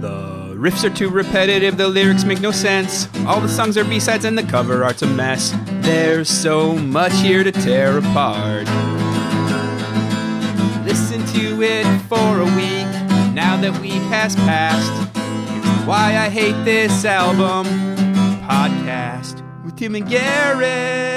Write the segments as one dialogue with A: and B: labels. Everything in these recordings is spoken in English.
A: The riffs are too repetitive, the lyrics make no sense. All the songs are B-sides and the cover art's a mess. There's so much here to tear apart. Listen to it for a week, now that week has passed. Here's Why I Hate This Album podcast with Tim and Garrett.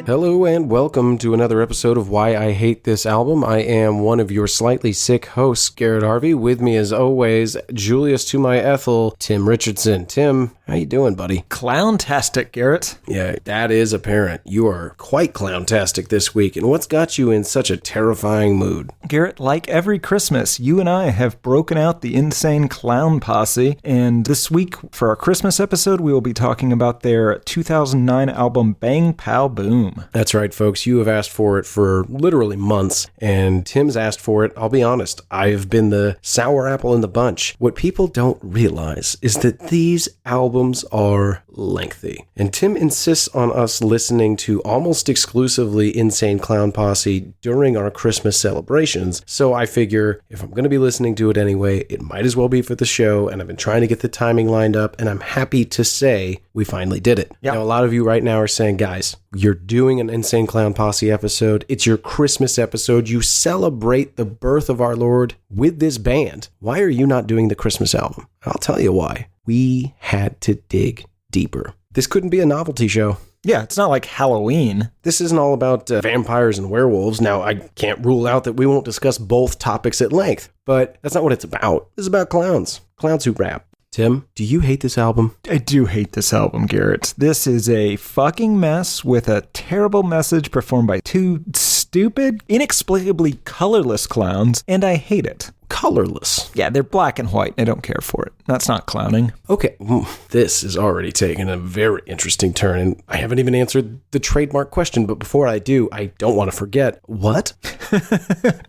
B: Hello and welcome to another episode of Why I Hate This Album. I am one of your slightly sick hosts, Garrett Harvey. With me as always, Julius to my Ethel, Tim Richardson. Tim, how you doing, buddy?
C: Clowntastic, Garrett.
B: Yeah, that is apparent. You are quite clowntastic this week. And what's got you in such a terrifying mood?
C: Garrett, like every Christmas, you and I have broken out the insane Clown Posse. And this week, for our Christmas episode, we will be talking about their 2009 album, Bang Pow Boom.
B: That's right, folks. You have asked for it for literally months, and Tim's asked for it. I'll be honest, I've been the sour apple in the bunch. What people don't realize is that these albums are lengthy, and Tim insists on us listening to almost exclusively Insane Clown Posse during our Christmas celebrations, so I figure if I'm going to be listening to it anyway, it might as well be for the show, and I've been trying to get the timing lined up, and I'm happy to say we finally did it.
C: Yep.
B: Now, a lot of you right now are saying, guys, you're doing an Insane Clown Posse episode. It's your Christmas episode. You celebrate the birth of our Lord with this band. Why are you not doing the Christmas album? I'll tell you why. We had to dig deeper. This couldn't be a novelty show.
C: Yeah, it's not like Halloween.
B: This isn't all about vampires and werewolves. Now, I can't rule out that we won't discuss both topics at length, but that's not what it's about. This is about clowns. Clowns who rap. Tim, do you hate this album?
C: I do hate this album, Garrett. This is a fucking mess with a terrible message performed by two stupid, inexplicably colorless clowns, and I hate it.
B: Colorless.
C: Yeah, they're black and white. I don't care for it. That's not clowning.
B: Okay, this is already taking a very interesting turn, and I haven't even answered the trademark question, but before I do, I don't want to forget. What?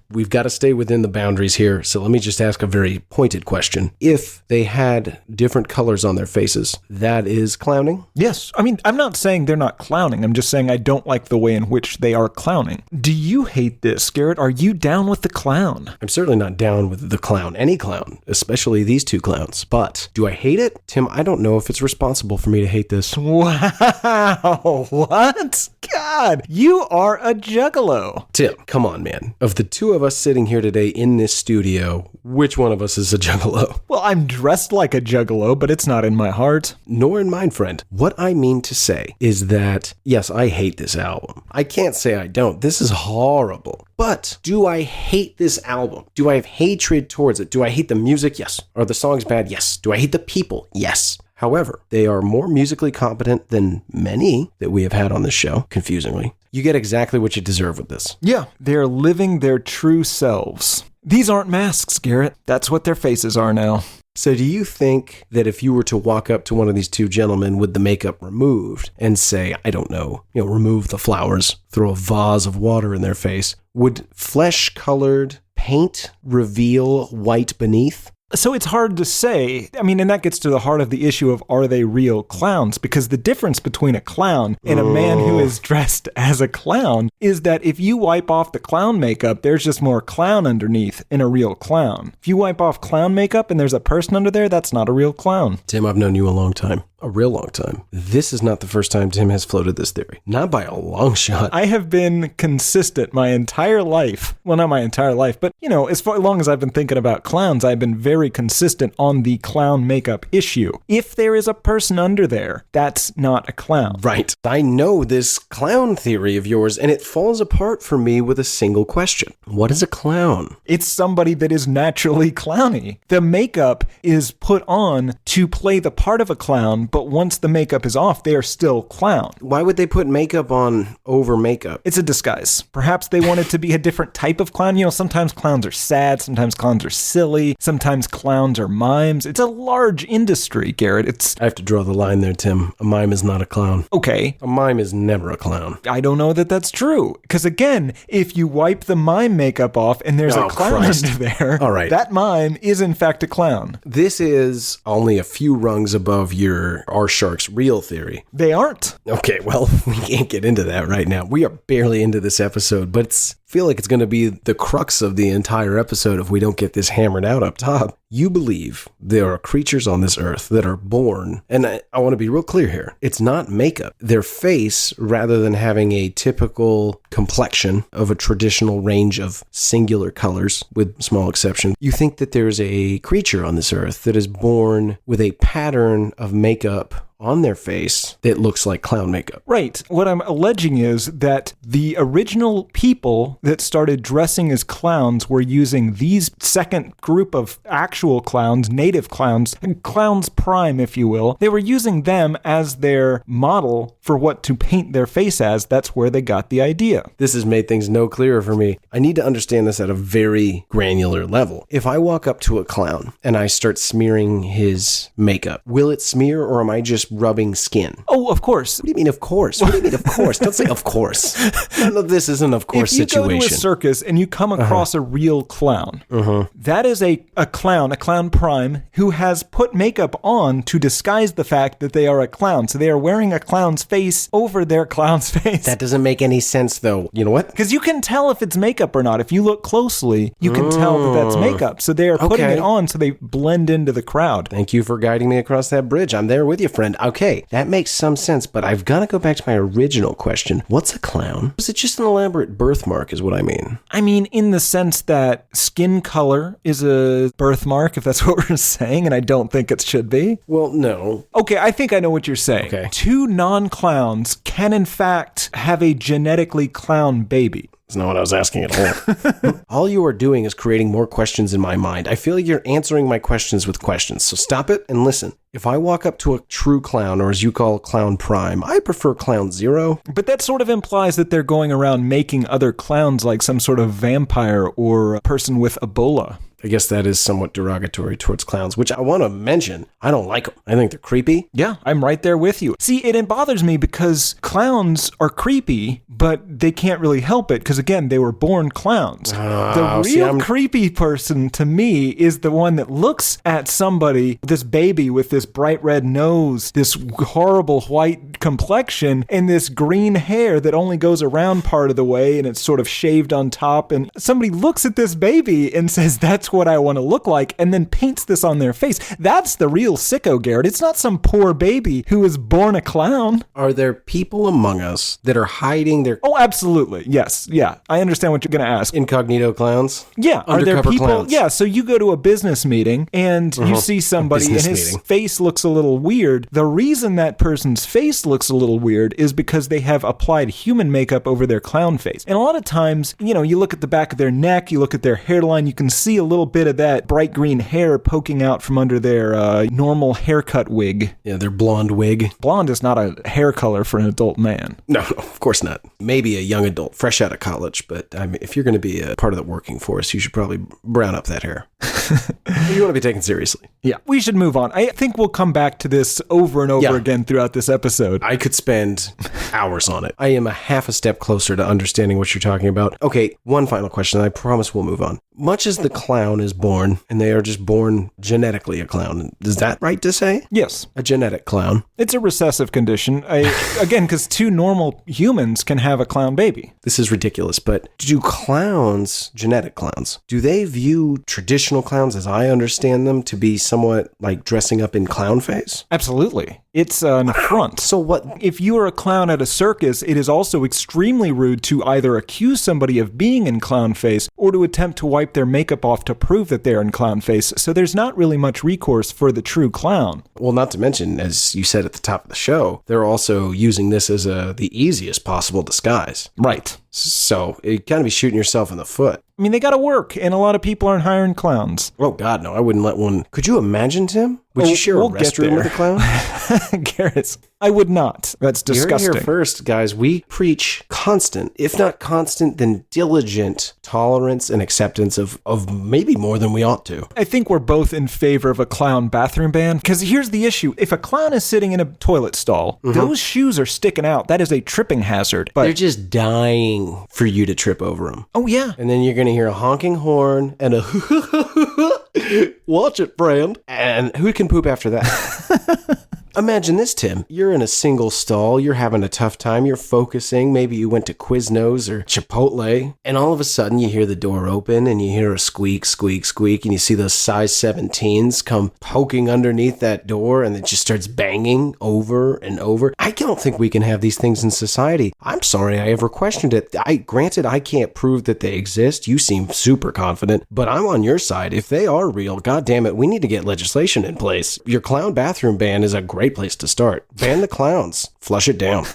B: We've got to stay within the boundaries here, so let me just ask a very pointed question. If they had different colors on their faces, that is clowning?
C: Yes. I mean, I'm not saying they're not clowning. I'm just saying I don't like the way in which they are clowning. Do you hate this, Garrett? Are you down with the clown?
B: I'm certainly not down with the clown, any clown, especially these two clowns. But do I hate it? Tim, I don't know if it's responsible for me to hate this.
C: Wow. What? God, you are a juggalo.
B: Tim, come on, man. Of the two of us sitting here today in this studio, which one of us is a juggalo?
C: Well, I'm dressed like a juggalo, but it's not in my heart.
B: Nor in mine, friend. What I mean to say is that, yes, I hate this album. I can't say I don't. This is horrible. But do I hate this album? Do I have hatred towards it? Do I hate the music? Yes. Are the songs bad? Yes. Do I hate the people? Yes. However, they are more musically competent than many that we have had on this show, confusingly. You get exactly what you deserve with this.
C: Yeah, they're living their true selves. These aren't masks, Garrett. That's what their faces are now.
B: So do you think that if you were to walk up to one of these two gentlemen with the makeup removed and say, I don't know, remove the flowers, throw a vase of water in their face, would flesh-colored paint reveal white beneath?
C: So it's hard to say. I mean, and that gets to the heart of the issue of, are they real clowns? Because the difference between a clown and a man who is dressed as a clown is that if you wipe off the clown makeup, there's just more clown underneath in a real clown. If you wipe off clown makeup and there's a person under there, that's not a real clown.
B: Tim, I've known you a long time. A real long time. This is not the first time Tim has floated this theory. Not by a long shot.
C: I have been consistent my entire life. Well, not my entire life, but, as long as I've been thinking about clowns, I've been very consistent on the clown makeup issue. If there is a person under there, that's not a clown.
B: Right. I know this clown theory of yours, and it falls apart for me with a single question. What is a clown?
C: It's somebody that is naturally clowny. The makeup is put on to play the part of a clown, but once the makeup is off, they are still clown.
B: Why would they put makeup on over makeup?
C: It's a disguise. Perhaps they wanted to be a different type of clown. Sometimes clowns are sad, sometimes clowns are silly, sometimes clowns are mimes. It's a large industry, Garrett.
B: I have to draw the line there, Tim. A mime is not a clown.
C: Okay.
B: A mime is never a clown.
C: I don't know that that's true. Because again, if you wipe the mime makeup off and there's a clown under there,
B: all right,
C: that mime is in fact a clown.
B: This is only a few rungs above your "Are sharks real?" theory.
C: They aren't.
B: Okay, well, we can't get into that right now. We are barely into this episode, but it's feel like it's going to be the crux of the entire episode if we don't get this hammered out up top. You believe there are creatures on this earth that are born, and I want to be real clear here. It's not makeup. Their face, rather than having a typical complexion of a traditional range of singular colors, with small exceptions, you think that there's a creature on this earth that is born with a pattern of makeup on their face that looks like clown makeup.
C: Right. What I'm alleging is that the original people that started dressing as clowns were using these second group of actual clowns, native clowns, clowns prime, if you will. They were using them as their model for what to paint their face as. That's where they got the idea.
B: This has made things no clearer for me. I need to understand this at a very granular level. If I walk up to a clown and I start smearing his makeup, will it smear, or am I just rubbing skin?
C: Oh, of course.
B: What do you mean, of course? What do you mean, of course? Don't say, of course. None of this is an of course situation.
C: If you go to a circus and you come across a real clown, that is a clown prime, who has put makeup on to disguise the fact that they are a clown. So they are wearing a clown's face over their clown's face.
B: That doesn't make any sense, though. You know what?
C: Because you can tell if it's makeup or not. If you look closely, you can tell that that's makeup. So they are putting it on so they blend into the crowd.
B: Thank you for guiding me across that bridge. I'm there with you, friend. Okay, that makes some sense, but I've got to go back to my original question. What's a clown? Is it just an elaborate birthmark is what I mean?
C: I mean, in the sense that skin color is a birthmark, if that's what we're saying, and I don't think it should be.
B: Well, no.
C: Okay, I think I know what you're saying.
B: Okay.
C: Two non-clowns can, in fact, have a genetically clown baby.
B: That's not what I was asking at all. All you are doing is creating more questions in my mind. I feel like you're answering my questions with questions. So stop it and listen. If I walk up to a true clown, or as you call Clown Prime, I prefer Clown Zero.
C: But that sort of implies that they're going around making other clowns like some sort of vampire or a person with Ebola.
B: I guess that is somewhat derogatory towards clowns, which I want to mention. I don't like them. I think they're creepy.
C: Yeah, I'm right there with you. See, it bothers me because clowns are creepy, but they can't really help it because, again, they were born clowns. The real creepy person to me is the one that looks at somebody, this baby with this bright red nose, this horrible white complexion, and this green hair that only goes around part of the way and it's sort of shaved on top. And somebody looks at this baby and says, that's what I want to look like, and then paints this on their face. That's the real sicko, Garrett. It's not some poor baby who was born a clown.
B: Are there people among us that are hiding their...
C: Oh, absolutely. Yes. Yeah. I understand what you're going to ask.
B: Incognito clowns?
C: Yeah.
B: Undercover
C: are there people...
B: clowns?
C: Yeah. So you go to a business meeting and you see somebody and his face looks a little weird. The reason that person's face looks a little weird is because they have applied human makeup over their clown face. And a lot of times, you look at the back of their neck, you look at their hairline, you can see a little bit of that bright green hair poking out from under their normal haircut wig.
B: Yeah, their blonde wig.
C: Blonde is not a hair color for an adult man.
B: No, of course not. Maybe a young adult, fresh out of college, but I mean, if you're going to be a part of the working force, you should probably brown up that hair. You want to be taken seriously.
C: Yeah, we should move on. I think we'll come back to this over and over again throughout this episode.
B: I could spend hours on it. I am a half a step closer to understanding what you're talking about. Okay, one final question, and I promise we'll move on. Much as the clown is born, and they are just born genetically a clown, is that right to say?
C: Yes.
B: A genetic clown.
C: It's a recessive condition. Again, because two normal humans can have a clown baby.
B: This is ridiculous, but do clowns, genetic clowns, do they view traditional clowns, as I understand them, to be somewhat like dressing up in clown face?
C: Absolutely. It's an affront.
B: So what?
C: If you are a clown at a circus, it is also extremely rude to either accuse somebody of being in clown face or to attempt to wipe their makeup off to prove that they're in clown face. So there's not really much recourse for the true clown.
B: Well, not to mention, as you said at the top of the show, they're also using this as the easiest possible disguise.
C: Right.
B: So you kind of be shooting yourself in the foot.
C: I mean, they got to work, and a lot of people aren't hiring clowns.
B: Oh, God, no. I wouldn't let one. Could you imagine, Tim? Would you share a restroom with a clown?
C: Garrett, I would not. That's disgusting.
B: You're here first, guys. We preach constant, if not constant, then diligent tolerance and acceptance of maybe more than we ought to.
C: I think we're both in favor of a clown bathroom ban, because here's the issue. If a clown is sitting in a toilet stall, those shoes are sticking out. That is a tripping hazard. But
B: they're just dying for you to trip over them.
C: Oh, yeah.
B: And then you're going to hear a honking horn and a watch it, friend. And who can poop after that? Imagine this, Tim. You're in a single stall, you're having a tough time, you're focusing, maybe you went to Quiznos or Chipotle, and all of a sudden you hear the door open and you hear a squeak, squeak, squeak, and you see those size 17s come poking underneath that door, and it just starts banging over and over. I don't think we can have these things in society. I'm sorry I ever questioned it. Granted, I can't prove that they exist. You seem super confident, but I'm on your side. If they are real, God damn it, we need to get legislation in place. Your clown bathroom ban is a great place to start. Ban the clowns. Flush it down.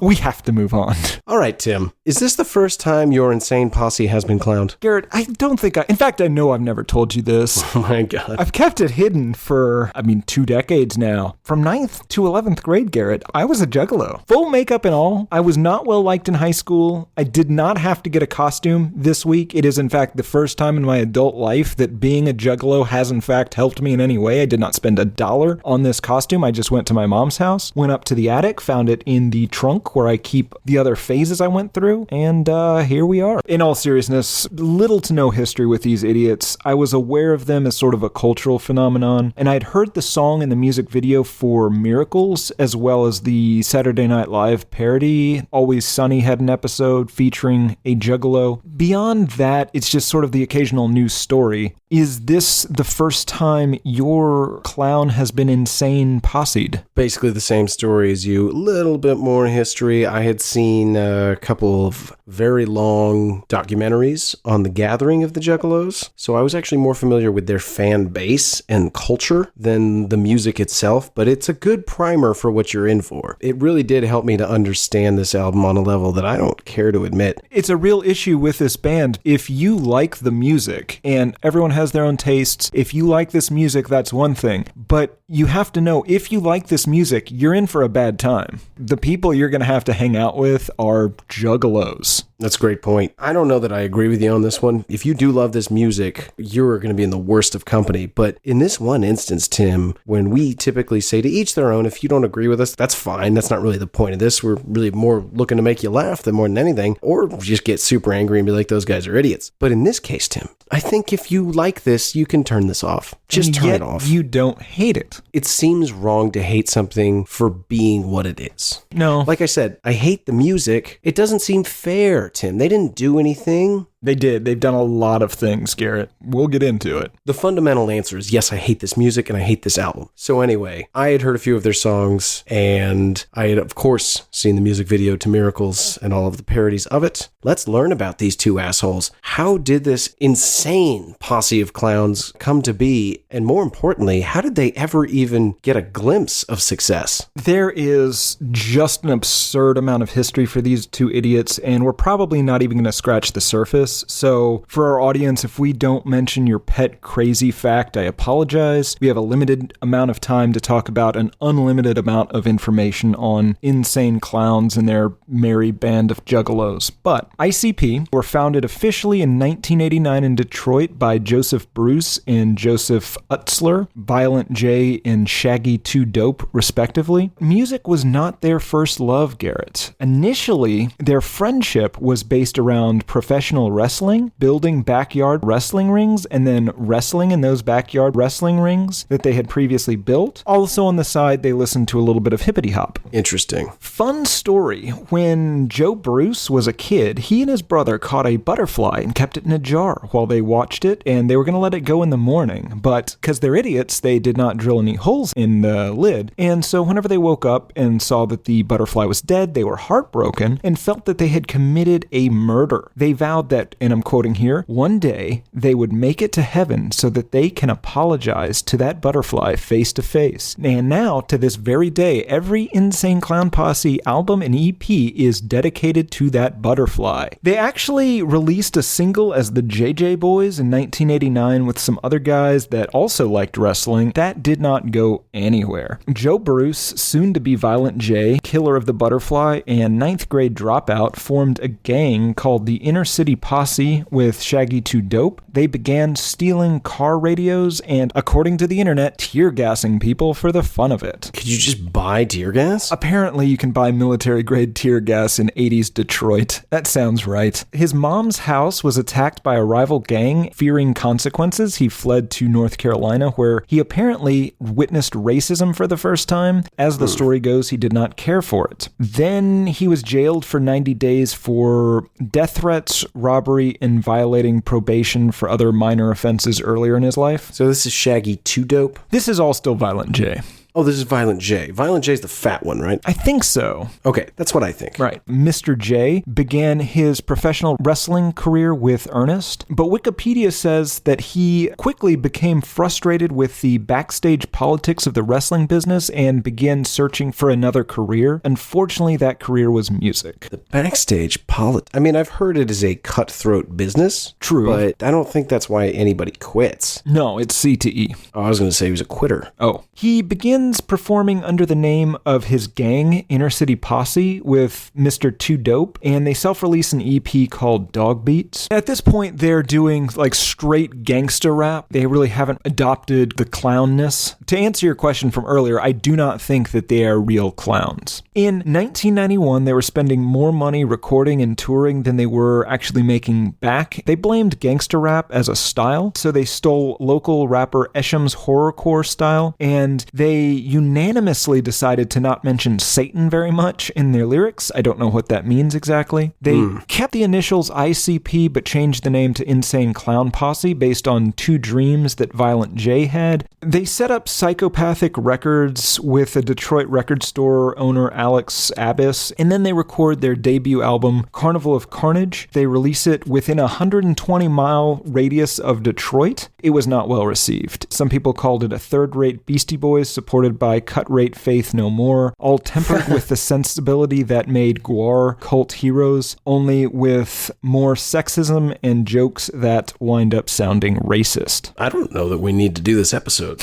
C: We have to move on.
B: All right, Tim. Is this the first time your insane posse has been clowned?
C: Garrett, I don't think in fact, I know I've never told you this.
B: Oh my God.
C: I've kept it hidden for, 2 decades now. From 9th to 11th grade, Garrett, I was a juggalo. Full makeup and all. I was not well liked in high school. I did not have to get a costume this week. It is, in fact, the first time in my adult life that being a juggalo has, in fact, helped me in any way. I did not spend $1 on this costume. I just went to my mom's house, went up to the attic, found it in the trunk where I keep the other phases I went through, and here we are. In all seriousness, little to no history with these idiots. I was aware of them as sort of a cultural phenomenon, and I'd heard the song and the music video for Miracles, as well as the Saturday Night Live parody. Always Sunny had an episode featuring a juggalo. Beyond that, it's just sort of the occasional news story. Is this the first time your clown has been insane posse'd?
B: Basically the same story as you. A little bit more history. I had seen a couple of very long documentaries on the gathering of the Juggalos, so I was actually more familiar with their fan base and culture than the music itself, but it's a good primer for what you're in for. It really did help me to understand this album on a level that I don't care to admit.
C: It's a real issue with this band. If you like the music, and everyone has their own tastes, if you like this music, that's one thing, but you have to know, if you like this music, you're in for a bad time. The people you're going to have to hang out with are juggalos.
B: That's a great point. I don't know that I agree with you on this one. If you do love this music, you're going to be in the worst of company. But in this one instance, Tim, when we typically say to each their own, if you don't agree with us, that's fine. That's not really the point of this. We're really more looking to make you laugh than more than anything, or just get super angry and be like, those guys are idiots. But in this case, Tim, I think if you like this, you can turn this off. Just turn it off.
C: You don't hate it.
B: It seems wrong to hate something for being what it is.
C: No.
B: Like I said, I hate the music. It doesn't seem fair, Tim. They didn't do anything.
C: They did. They've done a lot of things, Garrett. We'll get into it.
B: The fundamental answer is yes, I hate this music and I hate this album. So anyway, I had heard a few of their songs and I had, of course, seen the music video to Miracles and all of the parodies of it. Let's learn about these two assholes. How did this insane posse of clowns come to be? And more importantly, how did they ever even get a glimpse of success?
C: There is just an absurd amount of history for these two idiots, and we're probably not even going to scratch the surface. So for our audience, if we don't mention your pet crazy fact, I apologize. We have a limited amount of time to talk about an unlimited amount of information on insane clowns and their merry band of juggalos. But ICP were founded officially in 1989 in Detroit by Joseph Bruce and Joseph Utzler, Violent J and Shaggy 2 Dope, respectively. Music was not their first love, Garrett. Initially, their friendship was based around professional wrestling, building backyard wrestling rings, and then wrestling in those backyard wrestling rings that they had previously built. Also on the side, they listened to a little bit of hippity hop.
B: Interesting.
C: Fun story. When Joe Bruce was a kid, he and his brother caught a butterfly and kept it in a jar while they watched it, and they were going to let it go in the morning. But because they're idiots, they did not drill any holes in the lid. And so whenever they woke up and saw that the butterfly was dead, they were heartbroken and felt that they had committed a murder. They vowed that, and I'm quoting here, one day they would make it to heaven so that they can apologize to that butterfly face to face. And now, to this very day, every Insane Clown Posse album and EP is dedicated to that butterfly. They actually released a single as the JJ Boys in 1989 with some other guys that also liked wrestling. That did not go anywhere. Joe Bruce, soon to be Violent J, killer of the butterfly, and 9th grade dropout formed a gang called the Inner City Posse Posse with Shaggy 2 Dope. They began stealing car radios and, according to the internet, tear gassing people for the fun of it.
B: Could you just buy tear gas?
C: Apparently, you can buy military-grade tear gas in 80s Detroit. That sounds right. His mom's house was attacked by a rival gang. Fearing consequences, he fled to North Carolina, where he apparently witnessed racism for the first time. As the story goes, he did not care for it. Then he was jailed for 90 days for death threats, robbery, and violating probation for other minor offenses earlier in his life.
B: So this is Shaggy 2 Dope?
C: This is all still Violent J.
B: Oh, this is Violent J. Violent J's the fat one, right?
C: I think so.
B: Okay, that's what I think.
C: Right. Mr. J began his professional wrestling career with Ernest, but Wikipedia says that he quickly became frustrated with the backstage politics of the wrestling business and began searching for another career. Unfortunately, that career was music.
B: The backstage politics. I mean, I've heard it is a cutthroat business.
C: True.
B: But I don't think that's why anybody quits.
C: No, it's CTE.
B: Oh, I was going to say he was a quitter.
C: Oh. He began performing under the name of his gang, Inner City Posse, with Mr. 2 Dope, and they self-released an EP called Dog Beats. At this point, they're doing like straight gangsta rap. They really haven't adopted the clownness. To answer your question from earlier, I do not think that they are real clowns. In 1991, they were spending more money recording and touring than they were actually making back. They blamed gangsta rap as a style, so they stole local rapper Esham's horrorcore style, and they unanimously decided to not mention Satan very much in their lyrics. I don't know what that means exactly. They kept the initials ICP but changed the name to Insane Clown Posse based on 2 dreams that Violent J had. They set up Psychopathic Records with a Detroit record store owner Alex Abyss, and then they record their debut album Carnival of Carnage. They release it within a 120-mile radius of Detroit. It was not well received. Some people called it a third-rate Beastie Boys supported by cut-rate Faith No More, all tempered with the sensibility that made Gwar cult heroes, only with more sexism and jokes that wind up sounding racist.
B: I don't know that we need to do this episode.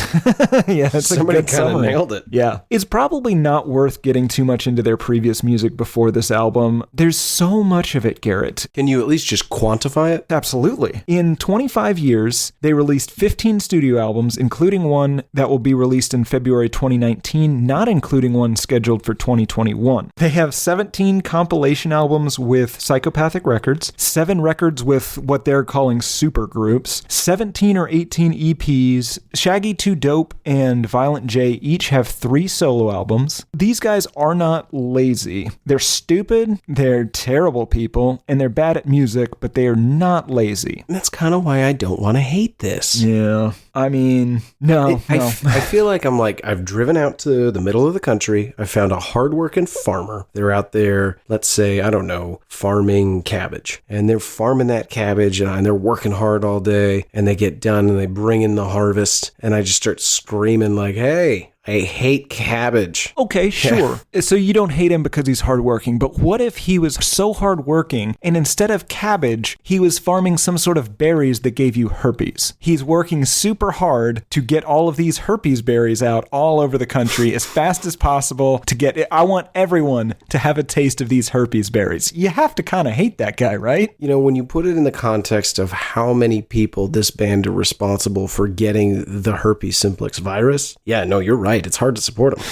C: Yeah, that's
B: Somebody
C: a good
B: kind of
C: summary.
B: nailed it.
C: Yeah. It's probably not worth getting too much into their previous music before this album. There's so much of it, Garrett.
B: Can you at least just quantify it?
C: Absolutely. In 25 years, they released 15 studio albums, including one that will be released in February 2019, not including one scheduled for 2021. They have 17 compilation albums with Psychopathic Records, 7 records with what they're calling supergroups, 17 or 18 EPs. Shaggy 2 Dope and Violent J each have 3 solo albums. These guys are not lazy. They're stupid, they're terrible people, and they're bad at music, but they are not lazy.
B: That's kind of why I don't want to hate this.
C: Yeah. I mean, no.
B: I feel like I've driven out to the middle of the country. I found a hardworking farmer. They're out there, let's say, I don't know, farming cabbage. And they're farming that cabbage and they're working hard all day. And they get done and they bring in the harvest. And I just start screaming like, hey, I hate cabbage.
C: Okay, sure. Yeah. So you don't hate him because he's hardworking, but what if he was so hardworking and instead of cabbage, he was farming some sort of berries that gave you herpes? He's working super hard to get all of these herpes berries out all over the country as fast as possible to get it. I want everyone to have a taste of these herpes berries. You have to kind of hate that guy, right?
B: You know, when you put it in the context of how many people this band are responsible for getting the herpes simplex virus, yeah, no, you're right. It's hard to support them.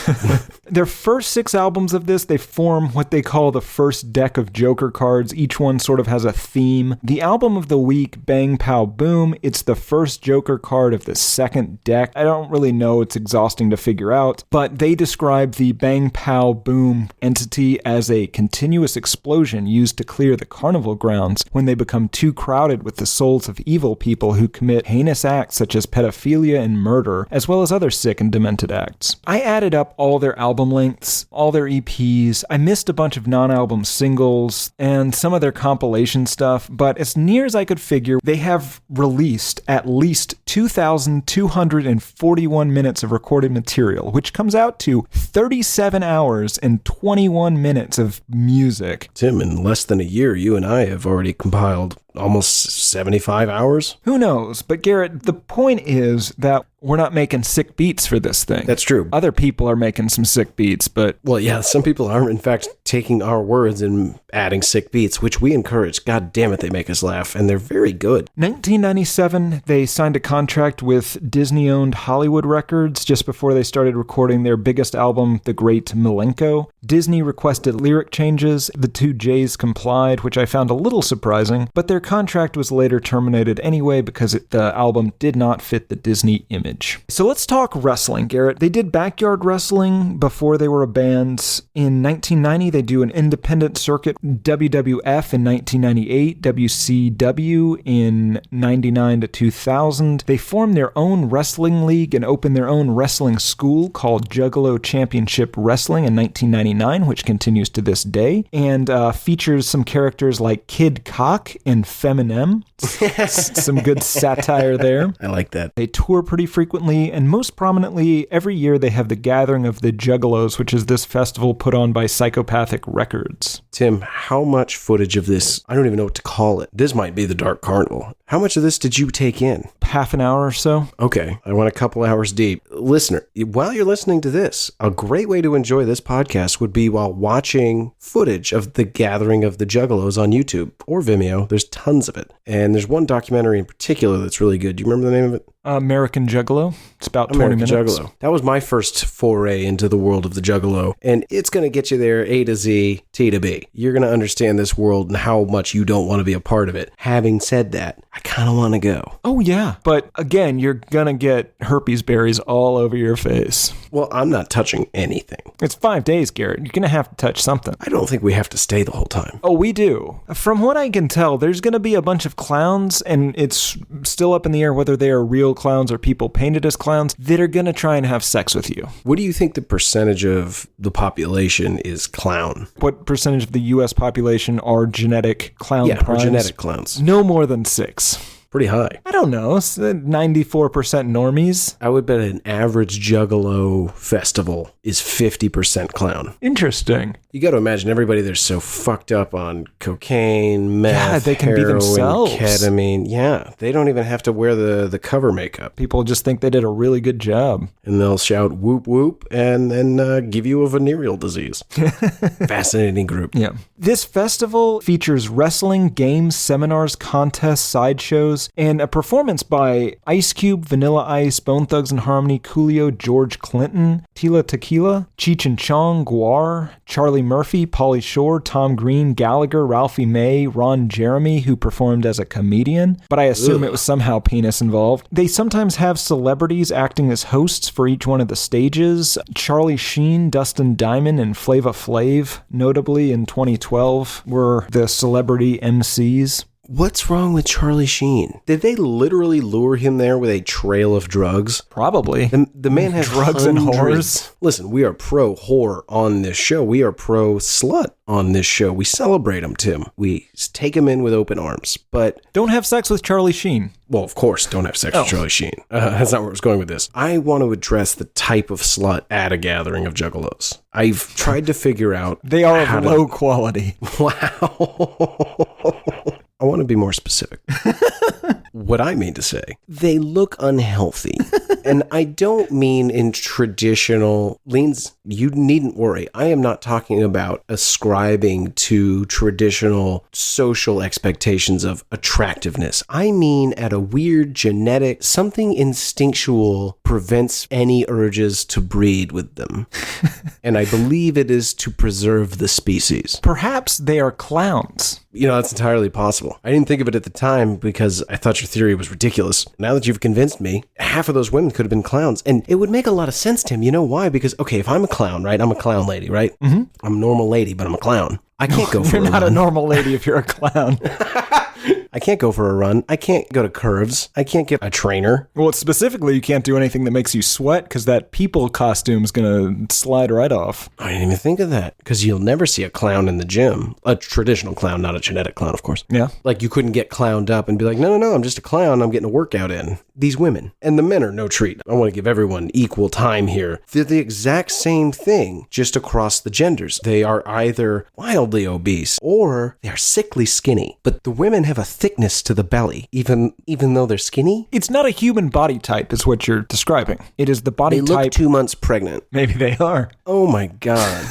C: Their first 6 albums of this, they form what they call the first deck of Joker cards. Each one sort of has a theme. The album of the week, Bang Pow Boom, it's the first Joker card of the second deck. I don't really know. It's exhausting to figure out. But they describe the Bang Pow Boom entity as a continuous explosion used to clear the carnival grounds when they become too crowded with the souls of evil people who commit heinous acts such as pedophilia and murder, as well as other sick and demented acts. I added up all their album lengths, all their EPs. I missed a bunch of non-album singles and some of their compilation stuff, but as near as I could figure, they have released at least 2,241 minutes of recorded material, which comes out to 37 hours and 21 minutes of music.
B: Tim, in less than a year, you and I have already compiled almost 75 hours?
C: Who knows? But Garrett, the point is that we're not making sick beats for this thing.
B: That's true.
C: Other people are making some sick beats, but...
B: Well, yeah, some people are, in fact, taking our words and adding sick beats, which we encourage. God damn it, they make us laugh, and they're very good.
C: 1997, they signed a contract with Disney-owned Hollywood Records just before they started recording their biggest album, The Great Milenko. Disney requested lyric changes. The two J's complied, which I found a little surprising, but their contract was later terminated anyway because the album did not fit the Disney image. So let's talk wrestling, Garrett. They did backyard wrestling before they were a band. In 1990, they do an independent circuit, WWF in 1998, WCW in 99 to 2000. They formed their own wrestling league and opened their own wrestling school called Juggalo Championship Wrestling in 1999, which continues to this day, and features some characters like Kid Cock and Feminem. Some good satire there.
B: I like that.
C: They tour pretty frequently, and most prominently, every year they have the Gathering of the Juggalos, which is this festival put on by Psychopathic Records.
B: Tim, how much footage of this, I don't even know what to call it. This might be the Dark Carnival. How much of this did you take in?
C: Half an hour or so.
B: Okay, I went a couple hours deep. Listener, while you're listening to this, a great way to enjoy this podcast would be while watching footage of the Gathering of the Juggalos on YouTube or Vimeo. There's tons of it. And there's one documentary in particular that's really good. Do you remember the name of it?
C: American Juggalo. It's about 20
B: American
C: minutes.
B: Juggalo. That was my first foray into the world of the Juggalo. And it's going to get you there A to Z, T to B. You're going to understand this world and how much you don't want to be a part of it. Having said that, I kind of want to go.
C: Oh, yeah. But again, you're going to get herpes berries all over your face.
B: Well, I'm not touching anything.
C: It's 5 days, Garrett. You're going to have to touch something.
B: I don't think we have to stay the whole time.
C: Oh, we do. From what I can tell, there's going to be a bunch of clowns, and it's still up in the air whether they are real clowns or people painted as clowns that are going to try and have sex with you.
B: What do you think the percentage of the population is clown?
C: What percentage of the U.S. population are genetic clown primes?
B: Or genetic clowns.
C: No more than 6.
B: Pretty high.
C: I don't know. 94% normies.
B: I would bet an average Juggalo festival is 50% clown.
C: Interesting.
B: You got to imagine everybody there's so fucked up on cocaine, meth,
C: Yeah, they can
B: heroin,
C: be themselves.
B: ketamine. Yeah, they don't even have to wear the cover makeup.
C: People just think they did a really good job.
B: And they'll shout whoop whoop and then give you a venereal disease. Fascinating group.
C: Yeah. This festival features wrestling, games, seminars, contests, sideshows, and a performance by Ice Cube, Vanilla Ice, Bone Thugs and Harmony, Coolio, George Clinton, Tila Tequila, Cheech and Chong, Guar, Charlie Murphy, Pauly Shore, Tom Green, Gallagher, Ralphie May, Ron Jeremy, who performed as a comedian, but I assume it was somehow penis involved. They sometimes have celebrities acting as hosts for each one of the stages. Charlie Sheen, Dustin Diamond, and Flava Flav, notably in 2012, were the celebrity MCs.
B: What's wrong with Charlie Sheen? Did they literally lure him there with a trail of drugs?
C: Probably.
B: The man has
C: drugs and whores.
B: Listen, we are pro whore on this show. We are pro slut on this show. We celebrate them, Tim. We take him in with open arms. But
C: don't have sex with Charlie Sheen.
B: Well, of course, don't have sex with Charlie Sheen. That's not where I was going with this. I want to address the type of slut at a gathering of juggalos. I've tried to figure out...
C: They are of low quality.
B: Wow. I want to be more specific. What I mean to say, they look unhealthy. And I don't mean in traditional leans. You needn't worry. I am not talking about ascribing to traditional social expectations of attractiveness. I mean at a weird genetic, something instinctual prevents any urges to breed with them. And I believe it is to preserve the species.
C: Perhaps they are clowns.
B: You know, that's entirely possible. I didn't think of it at the time because I thought your theory was ridiculous. Now that you've convinced me, half of those women could have been clowns. And it would make a lot of sense, Tim. You know why? Because, okay, if I'm a clown, right? I'm a clown lady, right? Mm-hmm. I'm a normal lady, but I'm a clown. I can't go for a run.
C: You're not a normal lady if you're a clown.
B: I can't go for a run. I can't go to curves. I can't get a trainer.
C: Well, specifically, you can't do anything that makes you sweat because that people costume is going to slide right off.
B: I didn't even think of that because you'll never see a clown in the gym. A traditional clown, not a genetic clown, of course.
C: Yeah.
B: Like you couldn't get clowned up and be like, no, I'm just a clown. I'm getting a workout in. These women and the men are no treat. I want to give everyone equal time here. They're the exact same thing, just across the genders. They are either wildly obese or they are sickly skinny. But the women have a thick thickness to the belly, even though they're skinny.
C: It's not a human body type is what you're describing. It is the body
B: They look
C: type.
B: 2 months pregnant.
C: Maybe they are.
B: Oh my God.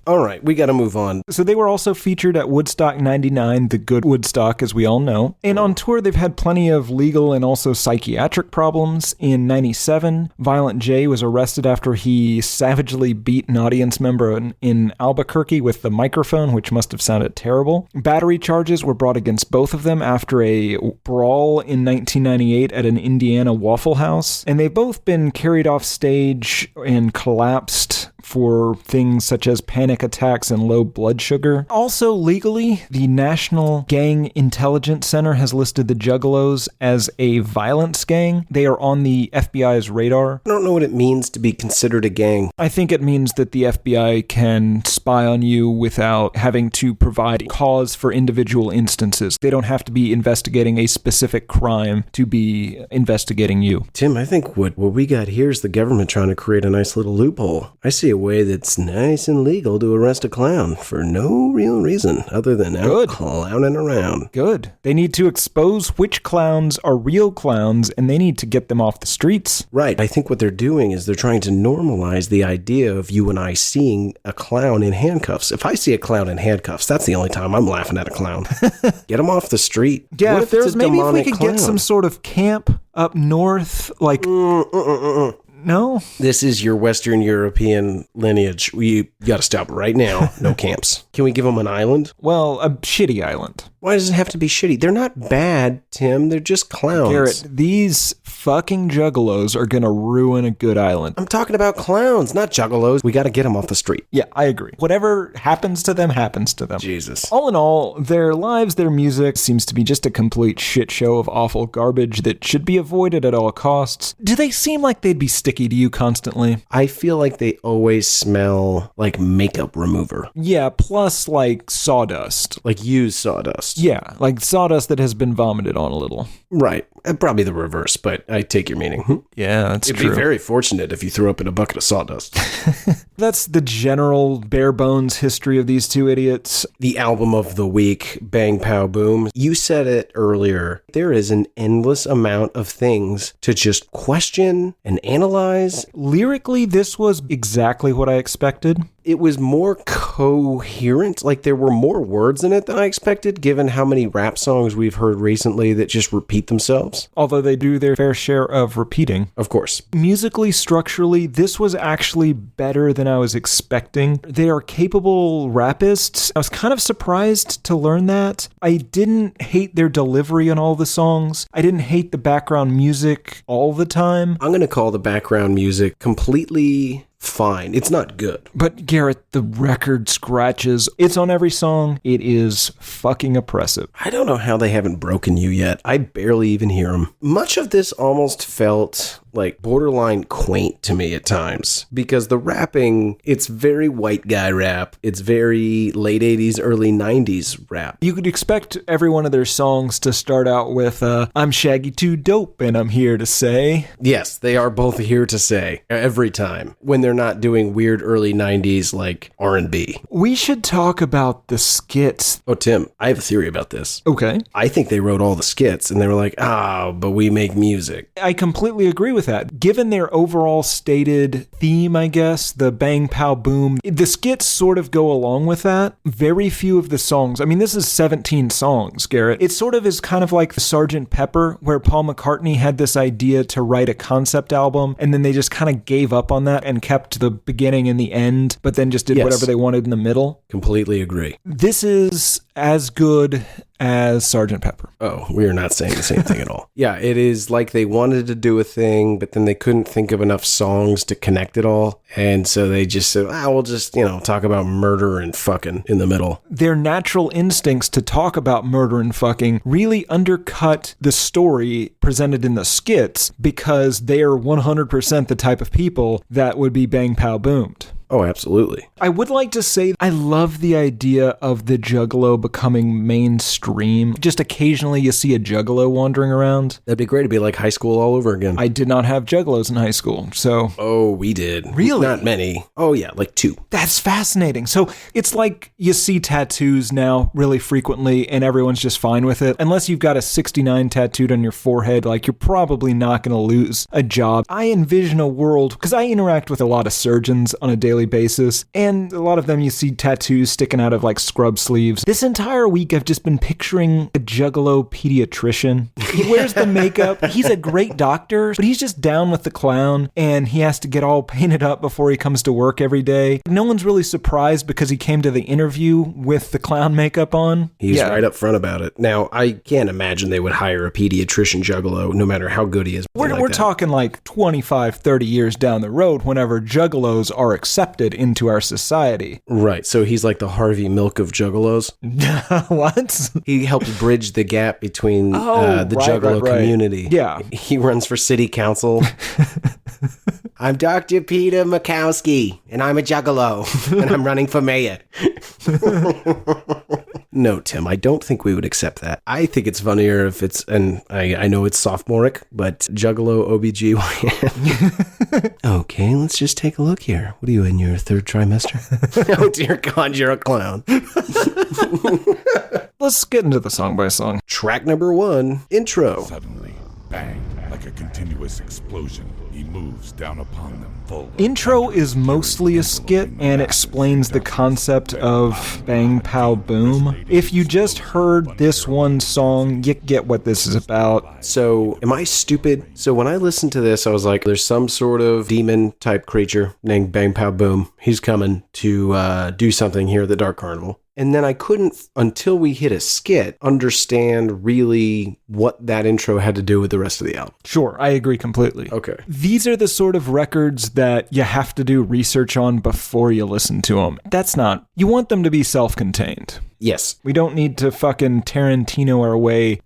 B: All right, we got to move on.
C: So they were also featured at Woodstock 99, the good Woodstock, as we all know. And on tour, they've had plenty of legal and also psychiatric problems. In 97, Violent J was arrested after he savagely beat an audience member in Albuquerque with the microphone, which must have sounded terrible. Battery charges were brought against both of them after a brawl in 1998 at an Indiana Waffle House. And they've both been carried off stage and collapsed for things such as panic attacks and low blood sugar. Also, legally, the National Gang Intelligence Center has listed the Juggalos as a violence gang. They are on the FBI's radar.
B: I don't know what it means to be considered a gang.
C: I think it means that the FBI can spy on you without having to provide cause for individual instances. They don't have to be investigating a specific crime to be investigating you.
B: Tim, I think what we got here is the government trying to create a nice little loophole. I see a way that's nice and legal to arrest a clown for no real reason other than out clowning around.
C: Good. They need to expose which clowns are real clowns, and they need to get them off the streets.
B: Right. I think what they're doing is they're trying to normalize the idea of you and I seeing a clown in handcuffs. If I see a clown in handcuffs, that's the only time I'm laughing at a clown. Get him off the street.
C: Yeah,
B: What
C: if there's
B: it's a
C: maybe if we
B: demonic
C: could get some
B: clown?
C: sort of camp up north, like no.
B: This is your Western European lineage. We got to stop right now. No camps. Can we give them an island?
C: Well, a shitty island.
B: Why does it have to be shitty? They're not bad, Tim. They're just clowns.
C: Garrett, these fucking juggalos are gonna ruin a good island.
B: I'm talking about clowns, not juggalos. We got to get them off the street.
C: Yeah, I agree. Whatever happens to them, happens to them.
B: Jesus.
C: All in all, their lives, their music seems to be just a complete shit show of awful garbage that should be avoided at all costs. Do they seem like they'd be sticky to you constantly?
B: I feel like they always smell like makeup remover.
C: Yeah, plus like sawdust.
B: Like used sawdust.
C: Yeah, like sawdust that has been vomited on a little.
B: Right. Probably the reverse, but I take your meaning.
C: Yeah, that's
B: It'd
C: true.
B: be very fortunate if you threw up in a bucket of sawdust.
C: That's the general bare bones history of these two idiots.
B: The album of the week, Bang Pow Boom. You said it earlier. There is an endless amount of things to just question and analyze.
C: Lyrically, this was exactly what I expected.
B: It was more coherent. Like there were more words in it than I expected, given how many rap songs we've heard recently that just repeat themselves.
C: Although they do their fair share of repeating.
B: Of course.
C: Musically, structurally, this was actually better than I was expecting. They are capable rapists. I was kind of surprised to learn that. I didn't hate their delivery on all the songs. I didn't hate the background music all the time.
B: I'm going to call the background music completely fine. It's not good.
C: But Garrett, the record scratches. It's on every song. It is fucking oppressive.
B: I don't know how they haven't broken you yet. I barely even hear them. Much of this almost felt like borderline quaint to me at times because the rapping, it's very white guy rap. It's very late 80s, early 90s rap.
C: You could expect every one of their songs to start out with, I'm Shaggy Too Dope and I'm here to say.
B: Yes, they are both here to say every time when they're not doing weird early 90s like R&B.
C: We should talk about the skits.
B: Oh, Tim, I have a theory about this.
C: Okay.
B: I think they wrote all the skits and they were like, but we make music.
C: I completely agree with that. Given their overall stated theme, I guess, the bang, pow, boom, the skits sort of go along with that. Very few of the songs. I mean, this is 17 songs, Garrett. It sort of is kind of like the Sgt. Pepper, where Paul McCartney had this idea to write a concept album, and then they just kind of gave up on that and kept the beginning and the end, but then just did whatever they wanted in the middle.
B: Completely agree.
C: This is as good as Sgt. Pepper.
B: Oh, we are not saying the same thing at all. Yeah, it is like they wanted to do a thing, but then they couldn't think of enough songs to connect it all. And so they just said, we'll just, talk about murder and fucking in the middle.
C: Their natural instincts to talk about murder and fucking really undercut the story presented in the skits because they are 100% the type of people that would be bang, pow, boomed.
B: Oh, absolutely.
C: I would like to say I love the idea of the juggalo becoming mainstream. Just occasionally you see a juggalo wandering around.
B: That'd be great to be like high school all over again.
C: I did not have juggalos in high school, so...
B: Oh, we did.
C: Really?
B: Not many. Oh, yeah, like 2.
C: That's fascinating. So it's like you see tattoos now really frequently and everyone's just fine with it. Unless you've got a 69 tattooed on your forehead, like you're probably not going to lose a job. I envision a world, because I interact with a lot of surgeons on a daily basis, and a lot of them you see tattoos sticking out of like scrub sleeves. This entire week I've just been picturing a juggalo pediatrician. He wears the makeup. He's a great doctor, but he's just down with the clown and he has to get all painted up before he comes to work every day. No one's really surprised because he came to the interview with the clown makeup on.
B: He's right up front about it. Now, I can't imagine they would hire a pediatrician juggalo, no matter how good he is.
C: We're talking like 25, 30 years down the road whenever juggalos are accepted into our society.
B: Right, so he's like the Harvey Milk of juggalos.
C: What?
B: He helps bridge the gap between the juggalo community.
C: Yeah.
B: He runs for city council. I'm Dr. Peter Makowski, and I'm a juggalo, and I'm running for mayor. No, Tim, I don't think we would accept that. I think it's funnier if it's, and I know it's sophomoric, but juggalo OBGYN. Okay, let's just take a look here. What are you in your 3rd trimester? Oh, dear God, you're a clown.
C: Let's get into the song by song.
B: Track number 1, intro.
D: Suddenly, bang, like a continuous explosion, he moves down upon them full.
C: Intro is mostly a skit and explains the concept of bang, pow, boom. If you just heard this one song, you get what this is about.
B: So, am I stupid? So when I listened to this, I was like, there's some sort of demon-type creature named Bang Pow Boom. He's coming to do something here at the Dark Carnival. And then I couldn't, until we hit a skit, understand really what that intro had to do with the rest of the album.
C: Sure, I agree completely.
B: Okay.
C: These are the sort of records that you have to do research on before you listen to them. That's not... You want them to be self-contained.
B: Yes.
C: We don't need to fucking Tarantino our way,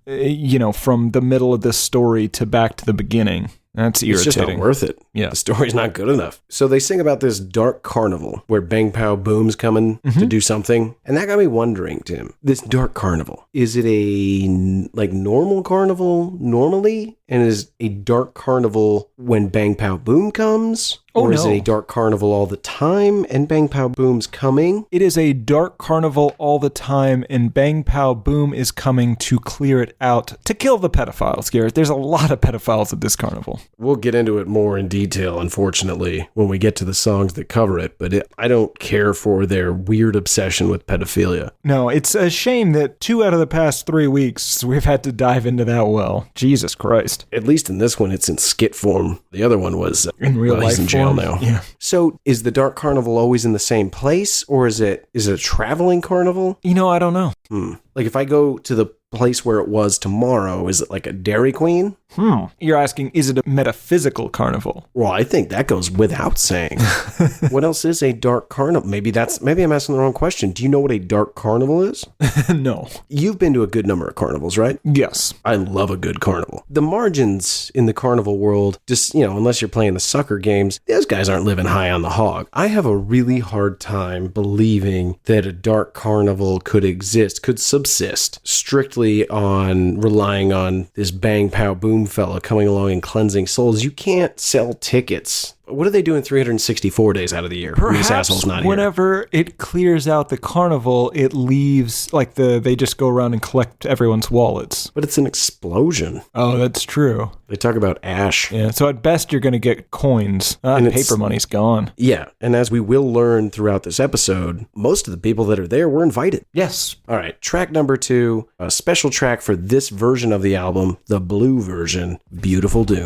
C: from the middle of this story to back to the beginning. That's irritating.
B: It's just not worth it.
C: Yeah.
B: The story's not good enough. So they sing about this dark carnival where Bang Pow Boom's coming to do something. And that got me wondering, Tim, this dark carnival, is it a normal carnival normally? And is a dark carnival when Bang Pow Boom comes? Or is it a dark carnival all the time and Bang Pow Boom's coming?
C: It is a dark carnival all the time and Bang Pow Boom is coming to clear it out, to kill the pedophiles, Garrett. There's a lot of pedophiles at this carnival.
B: We'll get into it more in detail, unfortunately, when we get to the songs that cover it, but I don't care for their weird obsession with pedophilia.
C: No, it's a shame that 2 out of the past 3 weeks we've had to dive into that well. Jesus Christ.
B: At least in this one, it's in skit form. The other one was
C: in real life.
B: He's in jail now.
C: Yeah.
B: So is the Dark Carnival always in the same place, or is it a traveling carnival?
C: I don't know.
B: Like if I go to the place where it was tomorrow, is it like a Dairy Queen?
C: You're asking, is it a metaphysical carnival?
B: Well, I think that goes without saying. What else is a dark carnival? Maybe I'm asking the wrong question. Do you know what a dark carnival is?
C: No.
B: You've been to a good number of carnivals, right?
C: Yes.
B: I love a good carnival. The margins in the carnival world, just, unless you're playing the sucker games, those guys aren't living high on the hog. I have a really hard time believing that a dark carnival could subsist strictly on relying on this Bang Pow Boom fella coming along and cleansing souls. You can't sell tickets. What are they doing 364 days out of the year?
C: Perhaps
B: this asshole's not here.
C: Whenever it clears out the carnival, it leaves, they just go around and collect everyone's wallets.
B: But it's an explosion.
C: Oh, that's true.
B: They talk about ash.
C: Yeah, so at best you're going to get coins. And paper money's gone.
B: Yeah, and as we will learn throughout this episode, most of the people that are there were invited.
C: Yes.
B: All right, track number 2, a special track for this version of the album, the blue version, Beautiful Doom.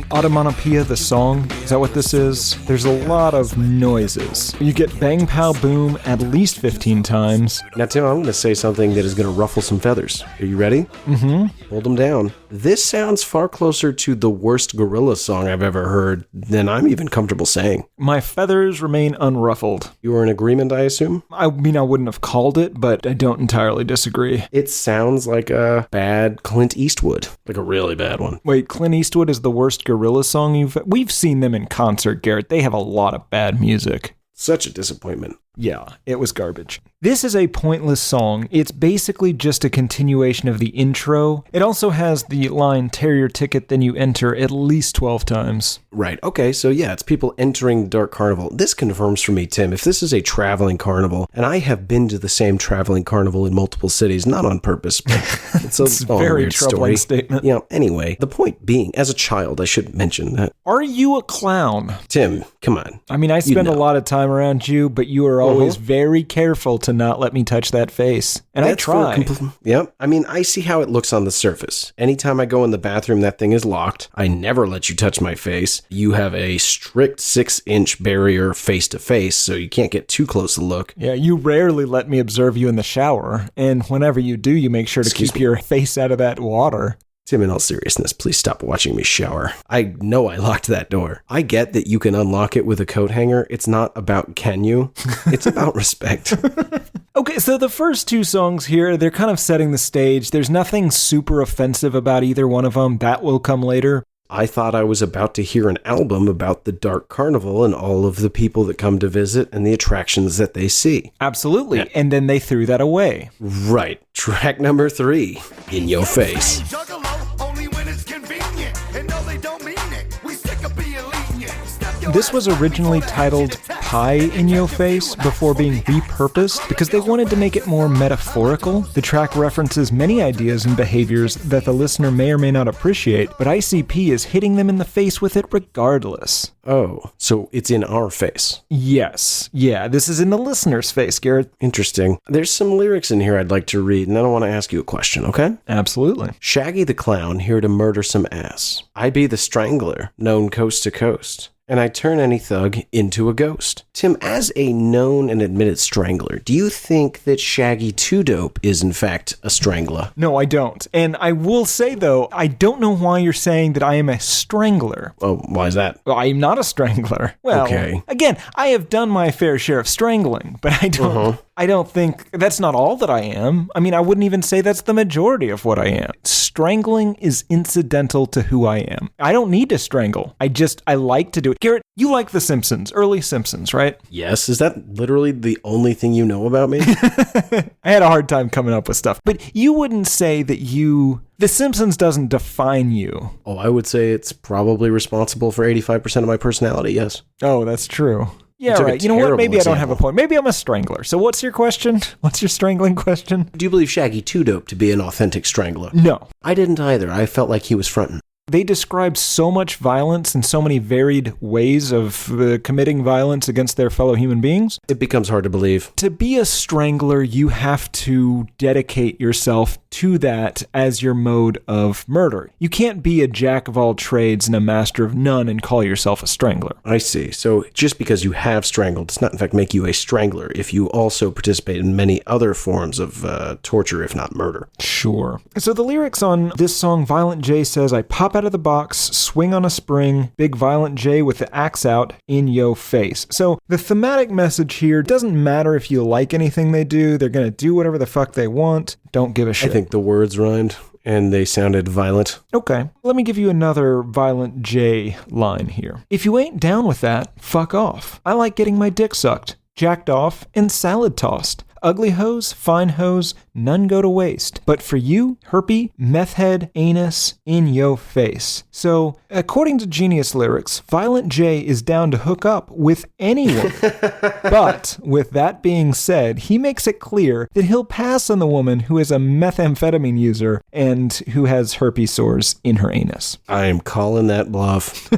C: Automatopoeia, the song, is that what this is? There's a lot of noises. You get Bang Pow Boom at least 15 times.
B: Now, Tim, I'm going to say something that is going to ruffle some feathers. Are you ready? Mm-hmm. Hold them down. This sounds far closer to the worst gorilla song I've ever heard than I'm even comfortable saying.
C: My feathers remain unruffled.
B: You are in agreement, I assume?
C: I mean, I wouldn't have called it, but I don't entirely disagree.
B: It sounds like a bad Clint Eastwood. Like a really bad bad one.
C: Wait, Clint Eastwood is the worst gorilla song we've seen them in concert, Garrett. They have a lot of bad music.
B: Such a disappointment.
C: Yeah, it was garbage. This is a pointless song. It's basically just a continuation of the intro. It also has the line, tear your ticket, then you enter, at least 12 times.
B: Right. Okay, so yeah, it's people entering Dark Carnival. This confirms for me, Tim, if this is a traveling carnival, and I have been to the same traveling carnival in multiple cities, not on purpose, but it's a
C: very
B: weird
C: troubling
B: story.
C: statement.
B: Yeah, anyway, the point being, as a child, I should mention that.
C: Are you a clown?
B: Tim, come on.
C: I mean, I spend a lot of time around you, but you are always very careful to not let me touch that face. And I try.
B: Yep. I mean, I see how it looks on the surface. Anytime I go in the bathroom, that thing is locked. I never let you touch my face. You have a strict 6-inch barrier face to face, so you can't get too close a look.
C: Yeah, you rarely let me observe you in the shower. And whenever you do, you make sure to keep your face out of that water.
B: Tim, in all seriousness, please stop watching me shower. I know I locked that door. I get that you can unlock it with a coat hanger. It's not about can you. It's about respect.
C: Okay, so the first two songs here, they're kind of setting the stage. There's nothing super offensive about either one of them. That will come later.
B: I thought I was about to hear an album about the Dark Carnival and all of the people that come to visit and the attractions that they see.
C: Absolutely.
B: Yeah.
C: And then they threw that away.
B: Right. Track number 3, In Your Face.
E: Juggalo, only when it's convenient. And no, they don't mean it. We sick of being lenient. Step your
C: This
E: ass
C: was
E: back
C: originally
E: before the
C: titled
E: action attacks.
C: Pie in Your Face before being repurposed because they wanted to make it more metaphorical. The track references many ideas and behaviors that the listener may or may not appreciate, but ICP is hitting them in the face with it regardless.
B: Oh, so it's in our face.
C: Yes. Yeah, this is in the listener's face, Garrett.
B: Interesting. There's some lyrics in here I'd like to read, and then I want to ask you a question, okay?
C: Absolutely.
B: Shaggy the Clown, here to murder some ass. I be the strangler, known coast to coast. And I turn any thug into a ghost. Tim, as a known and admitted strangler, do you think that Shaggy 2 Dope is in fact a strangler?
C: No, I don't. And I will say, though, I don't know why you're saying that I am a strangler.
B: Oh, why is that?
C: Well, I am not a strangler. Well,
B: Okay.
C: Again, I have done my fair share of strangling, but I don't think that's not all that I am. I mean, I wouldn't even say that's the majority of what I am. Strangling is incidental to who I am. I don't need to strangle. I like to do it. Garrett, you like The Simpsons, early Simpsons, right?
B: Yes, is that literally the only thing you know about me?
C: I had a hard time coming up with stuff, but you wouldn't say that The Simpsons doesn't define you.
B: Oh, I would say it's probably responsible for 85% of my personality, yes.
C: Oh, that's true. Yeah,
B: took a
C: right. You know what?
B: terrible
C: Maybe I don't have a
B: example.
C: point. Maybe I'm a strangler. So what's your question? What's your strangling question?
B: Do you believe Shaggy 2 Dope to be an authentic strangler?
C: No.
B: I didn't either. I felt like he was fronting.
C: They describe so much violence and so many varied ways of committing violence against their fellow human beings.
B: It becomes hard to believe.
C: To be a strangler, you have to dedicate yourself to that as your mode of murder. You can't be a jack of all trades and a master of none and call yourself a strangler.
B: I see. So just because you have strangled does not in fact make you a strangler if you also participate in many other forms of torture, if not murder.
C: Sure. So the lyrics on this song, Violent J says, I pop out of the box, swing on a spring, big Violent J with the axe out, in yo face. So the thematic message here doesn't matter if you like anything they do, they're gonna do whatever the fuck they want, don't give a shit.
B: I think the words rhymed and they sounded violent.
C: Okay, let me give you another Violent J line here. If you ain't down with that, fuck off. I like getting my dick sucked, jacked off, and salad tossed. Ugly hoes, fine hoes, none go to waste. But for you, herpy, meth head, anus, in yo face. So, according to Genius Lyrics, Violent J is down to hook up with anyone. But, with that being said, he makes it clear that he'll pass on the woman who is a methamphetamine user and who has herpes sores in her anus.
B: I am calling that bluff.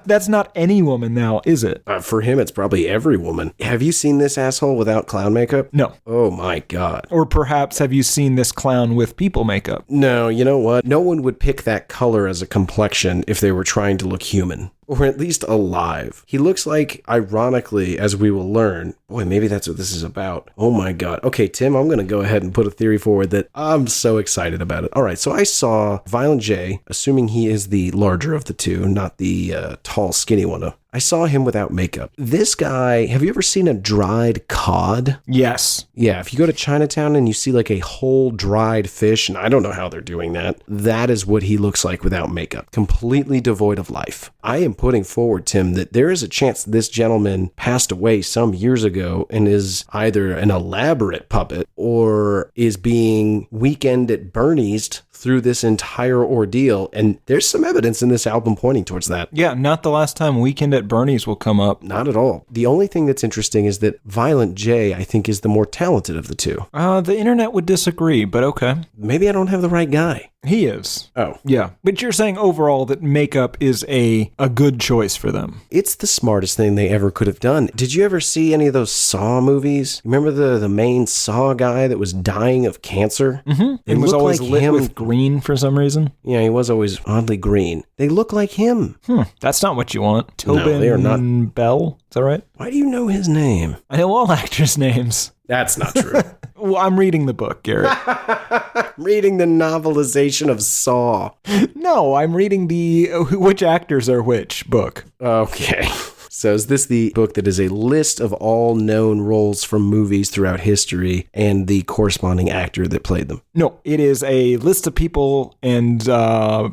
C: That's not any woman now, is it?
B: For him, it's probably every woman. Have you seen this asshole without clown makeup?
C: No.
B: Oh my God.
C: Or perhaps have you seen this clown with people makeup?
B: No, you know what? No one would pick that color as a complexion if they were trying to look human. or at least alive. He looks like, ironically, as we will learn, boy, maybe that's what this is about. Oh my God. Okay, Tim, I'm going to go ahead and put a theory forward that I'm so excited about it. All right, so I saw Violent J, assuming he is the larger of the two, not the tall, skinny one. I saw him without makeup. This guy, have you ever seen a dried cod?
C: Yes.
B: Yeah, if you go to Chinatown and you see like a whole dried fish, and I don't know how they're doing that, that is what he looks like without makeup, completely devoid of life. I am putting forward, Tim, that there is a chance this gentleman passed away some years ago and is either an elaborate puppet or is being Weekend at Bernie's through this entire ordeal, and there's some evidence in this album pointing towards that.
C: Yeah, not the last time Weekend at Bernie's will come up.
B: Not at all. The only thing that's interesting is that Violent J, I think, is the more talented of the two.
C: The internet would disagree, but okay.
B: Maybe I don't have the right guy.
C: He is.
B: Oh.
C: Yeah. But you're saying overall that makeup is a good choice for them.
B: It's the smartest thing they ever could have done. Did you ever see any of those Saw movies? Remember the main Saw guy that was dying of cancer?
C: Mm-hmm. It was always
B: like
C: lit
B: him
C: with green for some reason.
B: Yeah, he was always oddly green. They look like him.
C: That's not what you want. Tobin
B: they are not.
C: Bell? Is that right?
B: Why do you know his name?
C: I know all actors' names.
B: That's not true.
C: Well, I'm reading the book, Garrett.
B: Reading the novelization of Saw.
C: No, I'm reading the which actors are which book.
B: Okay. So is this the book that is a list of all known roles from movies throughout history and the corresponding actor that played them?
C: No, it is a list of people and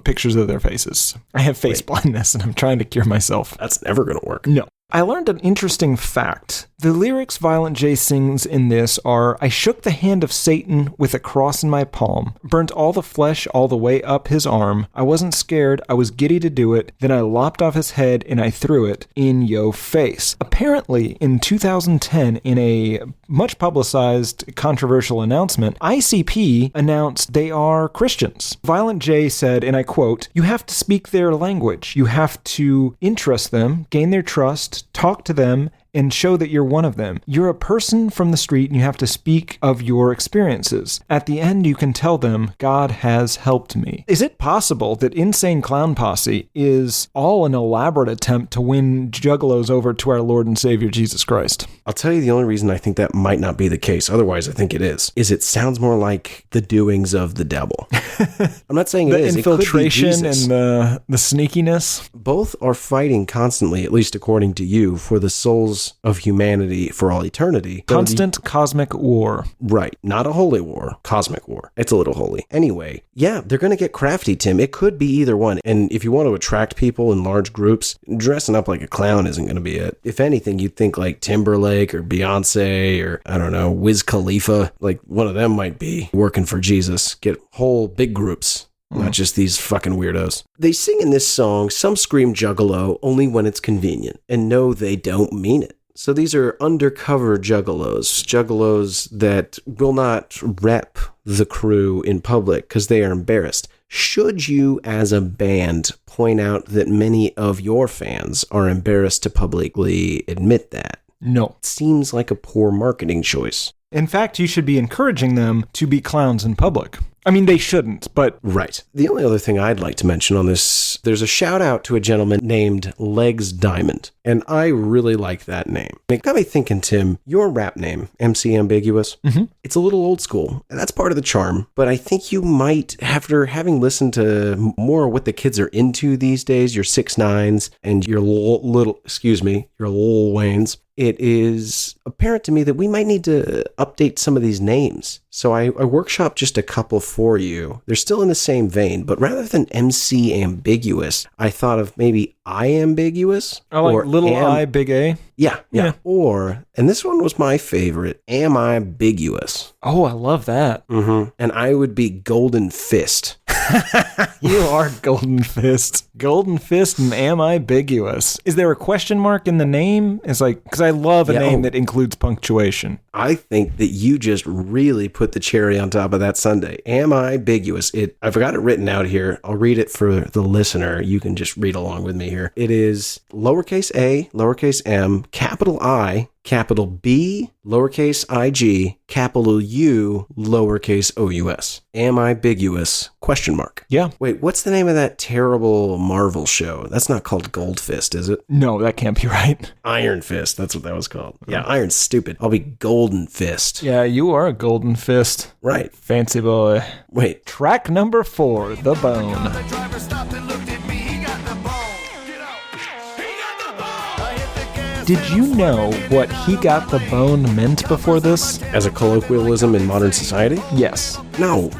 C: pictures of their faces. I have face blindness and I'm trying to cure myself.
B: That's never going to work.
C: No. I learned an interesting fact. The lyrics Violent J sings in this are, I shook the hand of Satan with a cross in my palm, burnt all the flesh all the way up his arm. I wasn't scared, I was giddy to do it. Then I lopped off his head and I threw it in yo face. Apparently, in 2010, in a much publicized controversial announcement, ICP announced they are Christians. Violent J said, and I quote, you have to speak their language. You have to interest them, gain their trust, talk to them, and show that you're one of them. You're a person from the street and you have to speak of your experiences. At the end, you can tell them, God has helped me. Is it possible that Insane Clown Posse is all an elaborate attempt to win juggalos over to our Lord and Savior Jesus Christ?
B: I'll tell you the only reason I think that might not be the case, otherwise I think it is it sounds more like the doings of the devil. I'm not saying it is.
C: The infiltration
B: it could be Jesus.
C: and the sneakiness.
B: Both are fighting constantly, at least according to you, for the souls of humanity for all eternity.
C: Constant cosmic war.
B: Right. Not a holy war. Cosmic war. It's a little holy. Anyway, yeah, they're going to get crafty, Tim. It could be either one. And if you want to attract people in large groups, dressing up like a clown isn't going to be it. If anything, you'd think like Timberlake or Beyonce or, I don't know, Wiz Khalifa. Like one of them might be working for Jesus. Get whole big groups. Not just these fucking weirdos. They sing in this song, some scream juggalo only when it's convenient. And no, they don't mean it. So these are undercover juggalos that will not rep the crew in public because they are embarrassed. Should you, as a band, point out that many of your fans are embarrassed to publicly admit that?
C: No.
B: It seems like a poor marketing choice.
C: In fact, you should be encouraging them to be clowns in public. I mean, they shouldn't, but...
B: Right. The only other thing I'd like to mention on this, there's a shout out to a gentleman named Legs Diamond, and I really like that name. It got me thinking, Tim, your rap name, MC Ambiguous, it's a little old school, and that's part of the charm, but I think you might, after having listened to more of what the kids are into these days, your 6ix9ines and your Lil Waynes, it is apparent to me that we might need to update some of these names. So I workshopped just a couple for you. They're still in the same vein, but rather than MC Ambiguous, I thought of maybe I Ambiguous.
C: I like little I, big A.
B: Yeah. Or, and this one was my favorite, Am I Ambiguous?
C: Oh, I love that.
B: And I would be Golden Fist.
C: You are Golden Fist. Golden Fist and Am I Ambiguous? Is there a question mark in the name? It's like, because I love a name that includes punctuation.
B: I think that you just really put the cherry on top of that sundae. Am I Ambiguous? I've got it written out here. I'll read it for the listener. You can just read along with me here. It is lowercase a, lowercase m, capital I, capital B, lowercase ig, capital U, lowercase OUS. Ambiguous, question mark.
C: Yeah.
B: Wait, what's the name of that terrible Marvel show? That's not called Gold Fist, is it?
C: No, that can't be right.
B: Iron Fist, that's what that was called. Yeah, Iron's stupid. I'll be Golden Fist.
C: Yeah, you are a golden fist.
B: Right.
C: Fancy boy.
B: Wait.
C: Track number 4, The Bone.
E: The driver stopped and looked at me. He got the bone. Get out. He got the bone. I hit the gas.
C: Did you know what he got the bone meant before this?
B: As a colloquialism in modern society?
C: Yes.
B: No.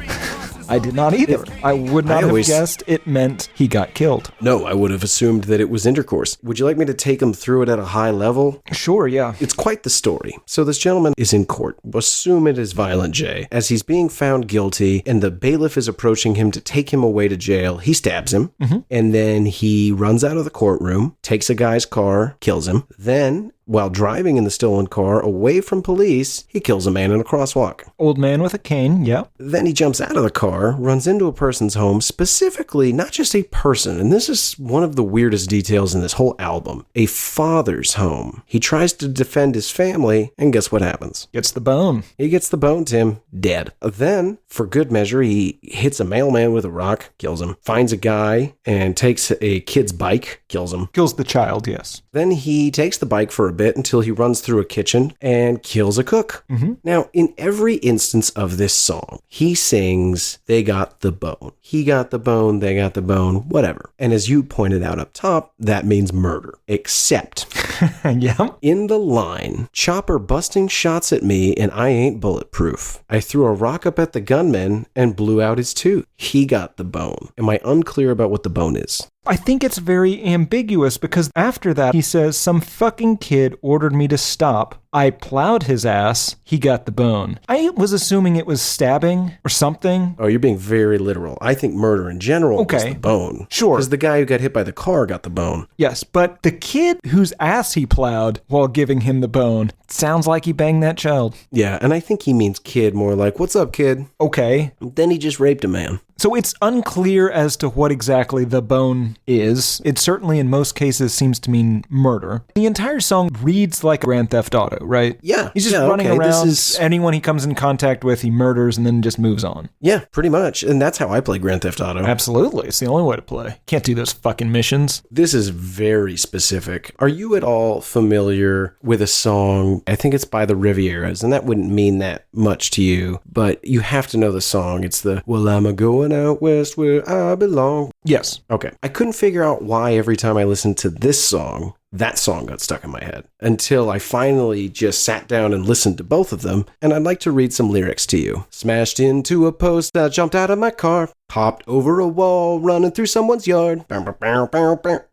C: I did not either. I would not have guessed it meant he got killed.
B: No, I would have assumed that it was intercourse. Would you like me to take him through it at a high level?
C: Sure, yeah.
B: It's quite the story. So this gentleman is in court. Assume it is Violent J. As he's being found guilty and the bailiff is approaching him to take him away to jail, he stabs him. And then he runs out of the courtroom, takes a guy's car, kills him. Then, while driving in the stolen car away from police, he kills a man in a crosswalk.
C: Old man with a cane, yeah.
B: Then he jumps out of the car, runs into a person's home, specifically not just a person, and this is one of the weirdest details in this whole album, a father's home. He tries to defend his family, and guess what happens?
C: Gets the bone.
B: He gets the bone, Tim. Dead. Then, for good measure, he hits a mailman with a rock, kills him. Finds a guy and takes a kid's bike, kills him.
C: Kills the child, yes.
B: Then he takes the bike for a bit until he runs through a kitchen and kills a cook. Now, in every instance of this song, he sings, they got the bone. He got the bone, they got the bone, whatever. And as you pointed out up top, that means murder. Except
C: Yeah.
B: in the line, chopper busting shots at me and I ain't bulletproof. I threw a rock up at the gunman and blew out his tooth. He got the bone. Am I unclear about what the bone is?
C: I think it's very ambiguous because after that he says, some fucking kid ordered me to stop. I plowed his ass. He got the bone. I was assuming it was stabbing or something.
B: Oh, you're being very literal. I think murder in general was
C: Okay.
B: the bone.
C: Sure.
B: Because the guy who got hit by the car got the bone.
C: Yes, but the kid whose ass he plowed while giving him the bone sounds like he banged that child.
B: Yeah, and I think he means kid more like, what's up, kid?
C: Okay.
B: Then he just raped a man.
C: So it's unclear as to what exactly the bone is. It certainly in most cases seems to mean murder. The entire song reads like Grand Theft Auto, right?
B: Yeah.
C: He's just
B: yeah,
C: running
B: okay,
C: around.
B: This is,
C: Anyone he comes in contact with, he murders and then just moves on.
B: yeah, pretty much. And that's how I play Grand Theft Auto.
C: Absolutely. It's the only way to play. Can't do those fucking missions.
B: This is very specific. Are you at all familiar with a song? I think it's by the Rivieras, and that wouldn't mean that much to you, but you have to know the song. It's the, well, I'm a-going out west where I belong.
C: Yes.
B: Okay. I couldn't figure out why every time I listened to this song, that song got stuck in my head until I finally just sat down and listened to both of them. And I'd like to read some lyrics to you. Smashed into a post, I jumped out of my car, hopped over a wall, running through someone's yard.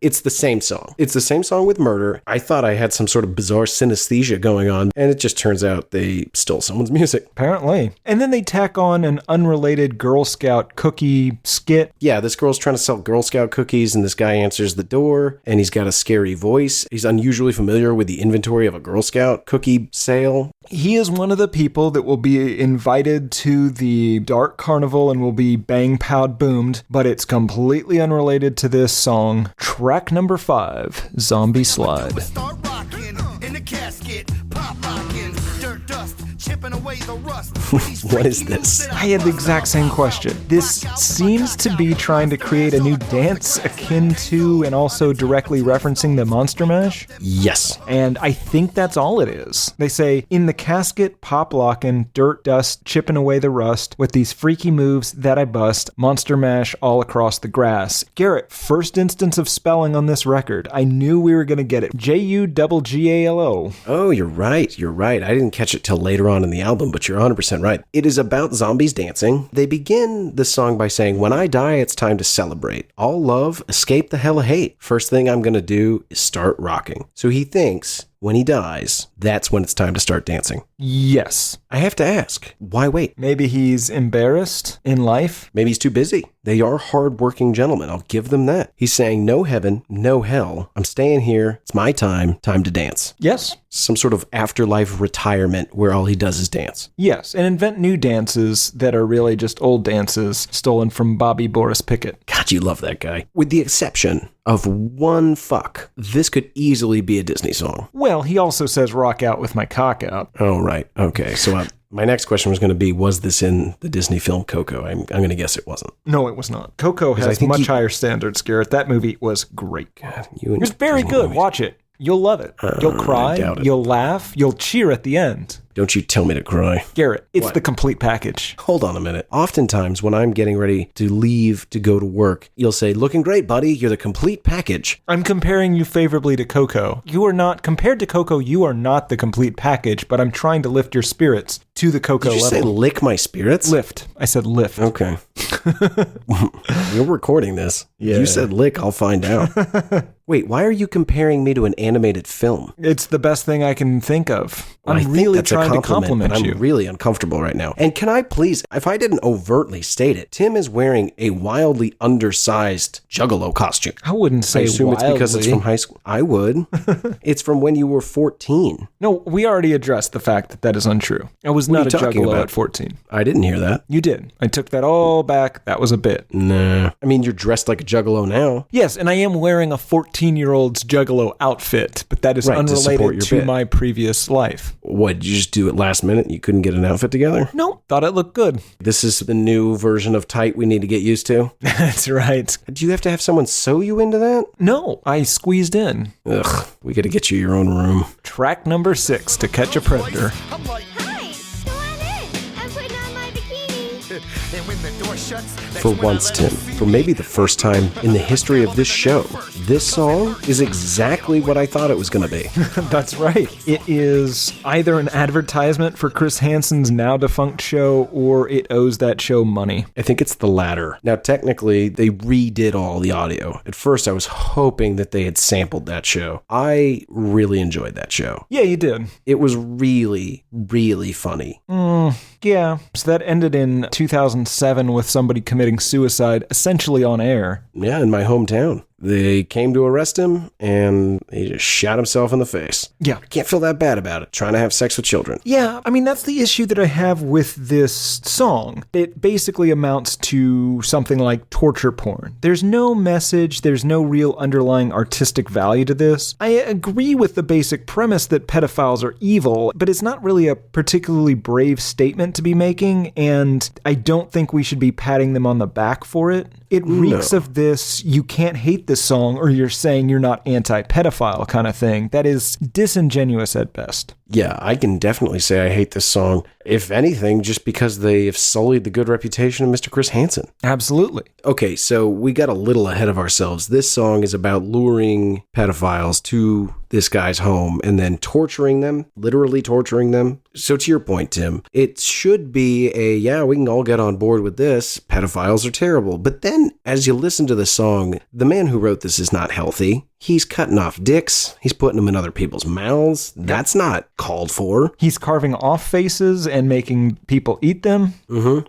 B: It's the same song. It's the same song with murder. I thought I had some sort of bizarre synesthesia going on, and it just turns out they stole someone's music.
C: Apparently. And then they tack on an unrelated Girl Scout cookie skit.
B: Yeah, this girl's trying to sell Girl Scout cookies, and this guy answers the door, and he's got a scary voice. He's unusually familiar with the inventory of a Girl Scout cookie sale.
C: He is one of the people that will be invited to the dark carnival and will be bang powed boomed, but it's completely unrelated to this song. Track number 5, Zombie Slide.
E: Start rocking in the casket, pop locking, dirt dust, chipping away the rust.
B: What is this?
C: I had the exact same question. This seems to be trying to create a new dance akin to and also directly referencing the Monster Mash.
B: Yes.
C: And I think that's all it is. They say, in the casket, pop locking, dirt dust, chipping away the rust, with these freaky moves that I bust, Monster Mash all across the grass. Garrett, first instance of spelling on this record. I knew we were going to get it. Juggalo.
B: Oh, you're right. You're right. I didn't catch it till later on in the album, but you're 100% right. It is about zombies dancing. They begin the song by saying, when I die, it's time to celebrate. All love, escape the hell of hate. First thing I'm going to do is start rocking. So he thinks when he dies, that's when it's time to start dancing.
C: Yes.
B: I have to ask, why wait?
C: Maybe he's embarrassed in life.
B: Maybe he's too busy. They are hardworking gentlemen. I'll give them that. He's saying no heaven, no hell. I'm staying here. It's my time to dance.
C: Yes.
B: Some sort of afterlife retirement where all he does is dance.
C: Yes, and invent new dances that are really just old dances stolen from Bobby Boris Pickett.
B: God, you love that guy. With the exception of one fuck, this could easily be a Disney song.
C: Well, he also says rock out with my cock out.
B: Oh, right. Okay, so my next question was going to be, was this in the Disney film Coco? I'm going to guess it wasn't.
C: No, it was not. Coco has much higher standards, Garrett. That movie was great.
B: God,
C: it was very good.
B: movies.
C: Watch it. You'll love it. You'll cry.
B: I doubt it.
C: You'll laugh. You'll cheer at the end.
B: Don't you tell me to cry.
C: Garrett, it's
B: What?
C: the complete package.
B: Hold on a minute. Oftentimes when I'm getting ready to leave to go to work, you'll say, looking great, buddy. You're the complete package.
C: I'm comparing you favorably to Coco. You are not, compared to Coco, you are not the complete package, but I'm trying to lift your spirits to the Coco
B: Did you
C: level.
B: say lick my spirits?
C: Lift. I said lift.
B: Okay. You're recording this.
C: Yeah.
B: You said lick, I'll find out. Wait, why are you comparing me to an animated film?
C: It's the best thing I can think of.
B: I
C: I'm
B: think
C: really
B: that's a
C: trying to compliment
B: but
C: you.
B: I'm really uncomfortable right now. And can I please, if I didn't overtly state it, Tim is wearing a wildly undersized juggalo costume.
C: I wouldn't
B: I
C: say
B: assume it's because it's
C: wildly.
B: from high school. I would. It's from when you were 14.
C: No, we already addressed the fact that that is untrue. I was
B: What are
C: not
B: you
C: a
B: talking
C: juggalo
B: about?
C: at 14.
B: I didn't hear that.
C: You did. I took that all back. That was a bit.
B: Nah. I mean, you're dressed like a juggalo now.
C: Yes, and I am wearing a 14-year-old's juggalo outfit, but that is
B: Right, to support
C: unrelated
B: your
C: to
B: bit.
C: my previous life.
B: What, did you just do it last minute? You couldn't get an outfit together?
C: No, thought it looked good.
B: This is the new version of tight we need to get used to.
C: That's right.
B: Do you have to have someone sew you into that?
C: No, I squeezed in.
B: Ugh, we got to get you your own room.
C: Track number 6 to catch a predator.
E: I'm like,
F: Hi, go on in. I'm putting on my bikini.
E: and when the door shuts, that's
B: For
E: when I
B: once,
E: let
B: Tim,
E: them see
B: for
E: me.
B: maybe the first time in the history of this show, this song is exactly what I thought it was going to be.
C: That's right. It is either an advertisement for Chris Hansen's now defunct show, or it owes that show money.
B: I think it's the latter. Now, technically, they redid all the audio. At first, I was hoping that they had sampled that show. I really enjoyed that show.
C: Yeah, you did.
B: It was really, really funny.
C: Yeah. So that ended in 2007 with somebody committing suicide, essentially on air.
B: Yeah, in my hometown. They came to arrest him, and he just shot himself in the face.
C: Yeah.
B: I can't feel that bad about it, trying to have sex with children.
C: Yeah, I mean, that's the issue that I have with this song. It basically amounts to something like torture porn. There's no message, there's no real underlying artistic value to this. I agree with the basic premise that pedophiles are evil, but it's not really a particularly brave statement to be making, and I don't think we should be patting them on the back for it. It reeks of this, you can't hate this song, or you're saying you're not anti-pedophile kind of thing. That is disingenuous at best.
B: Yeah, I can definitely say I hate this song. If anything, just because they have sullied the good reputation of Mr. Chris Hansen.
C: Absolutely.
B: Okay, so we got a little ahead of ourselves. This song is about luring pedophiles to this guy's home and then torturing them, literally torturing them. So to your point, Tim, it should be we can all get on board with this. Pedophiles are terrible. But then as you listen to the song, the man who wrote this is not healthy. He's cutting off dicks. He's putting them in other people's mouths. That's not called for.
C: He's carving off faces and making people eat them.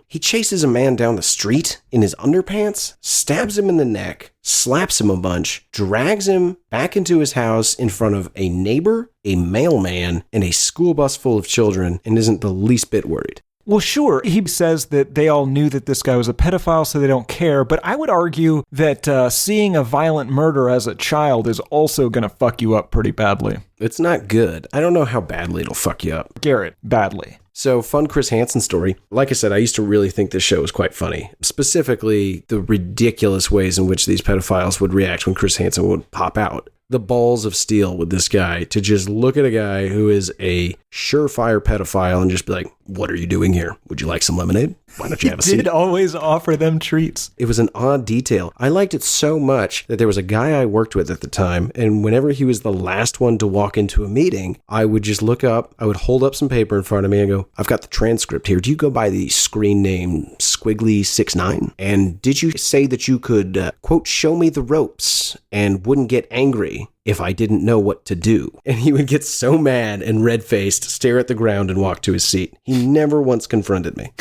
B: He chases a man down the street in his underpants, stabs him in the neck, slaps him a bunch, drags him back into his house in front of a neighbor, a mailman, and a school bus full of children, and isn't the least bit worried.
C: Well, sure, he says that they all knew that this guy was a pedophile, so they don't care, but I would argue that seeing a violent murder as a child is also going to fuck you up pretty badly.
B: It's not good. I don't know how badly it'll fuck you up.
C: Garrett, badly.
B: So, fun Chris Hansen story. Like I said, I used to really think this show was quite funny. Specifically, the ridiculous ways in which these pedophiles would react when Chris Hansen would pop out. The balls of steel with this guy to just look at a guy who is a surefire pedophile and just be like, what are you doing here? Would you like some lemonade? Why don't you have a
C: He
B: seat?
C: did always offer them treats.
B: It was an odd detail. I liked it so much that there was a guy I worked with at the time, and whenever he was the last one to walk into a meeting, I would just look up, I would hold up some paper in front of me and go, I've got the transcript here. Do you go by the screen name Squiggly69? And did you say that you could, quote, show me the ropes and wouldn't get angry me if I didn't know what to do. And he would get so mad and red-faced, stare at the ground, and walk to his seat. He never once confronted me.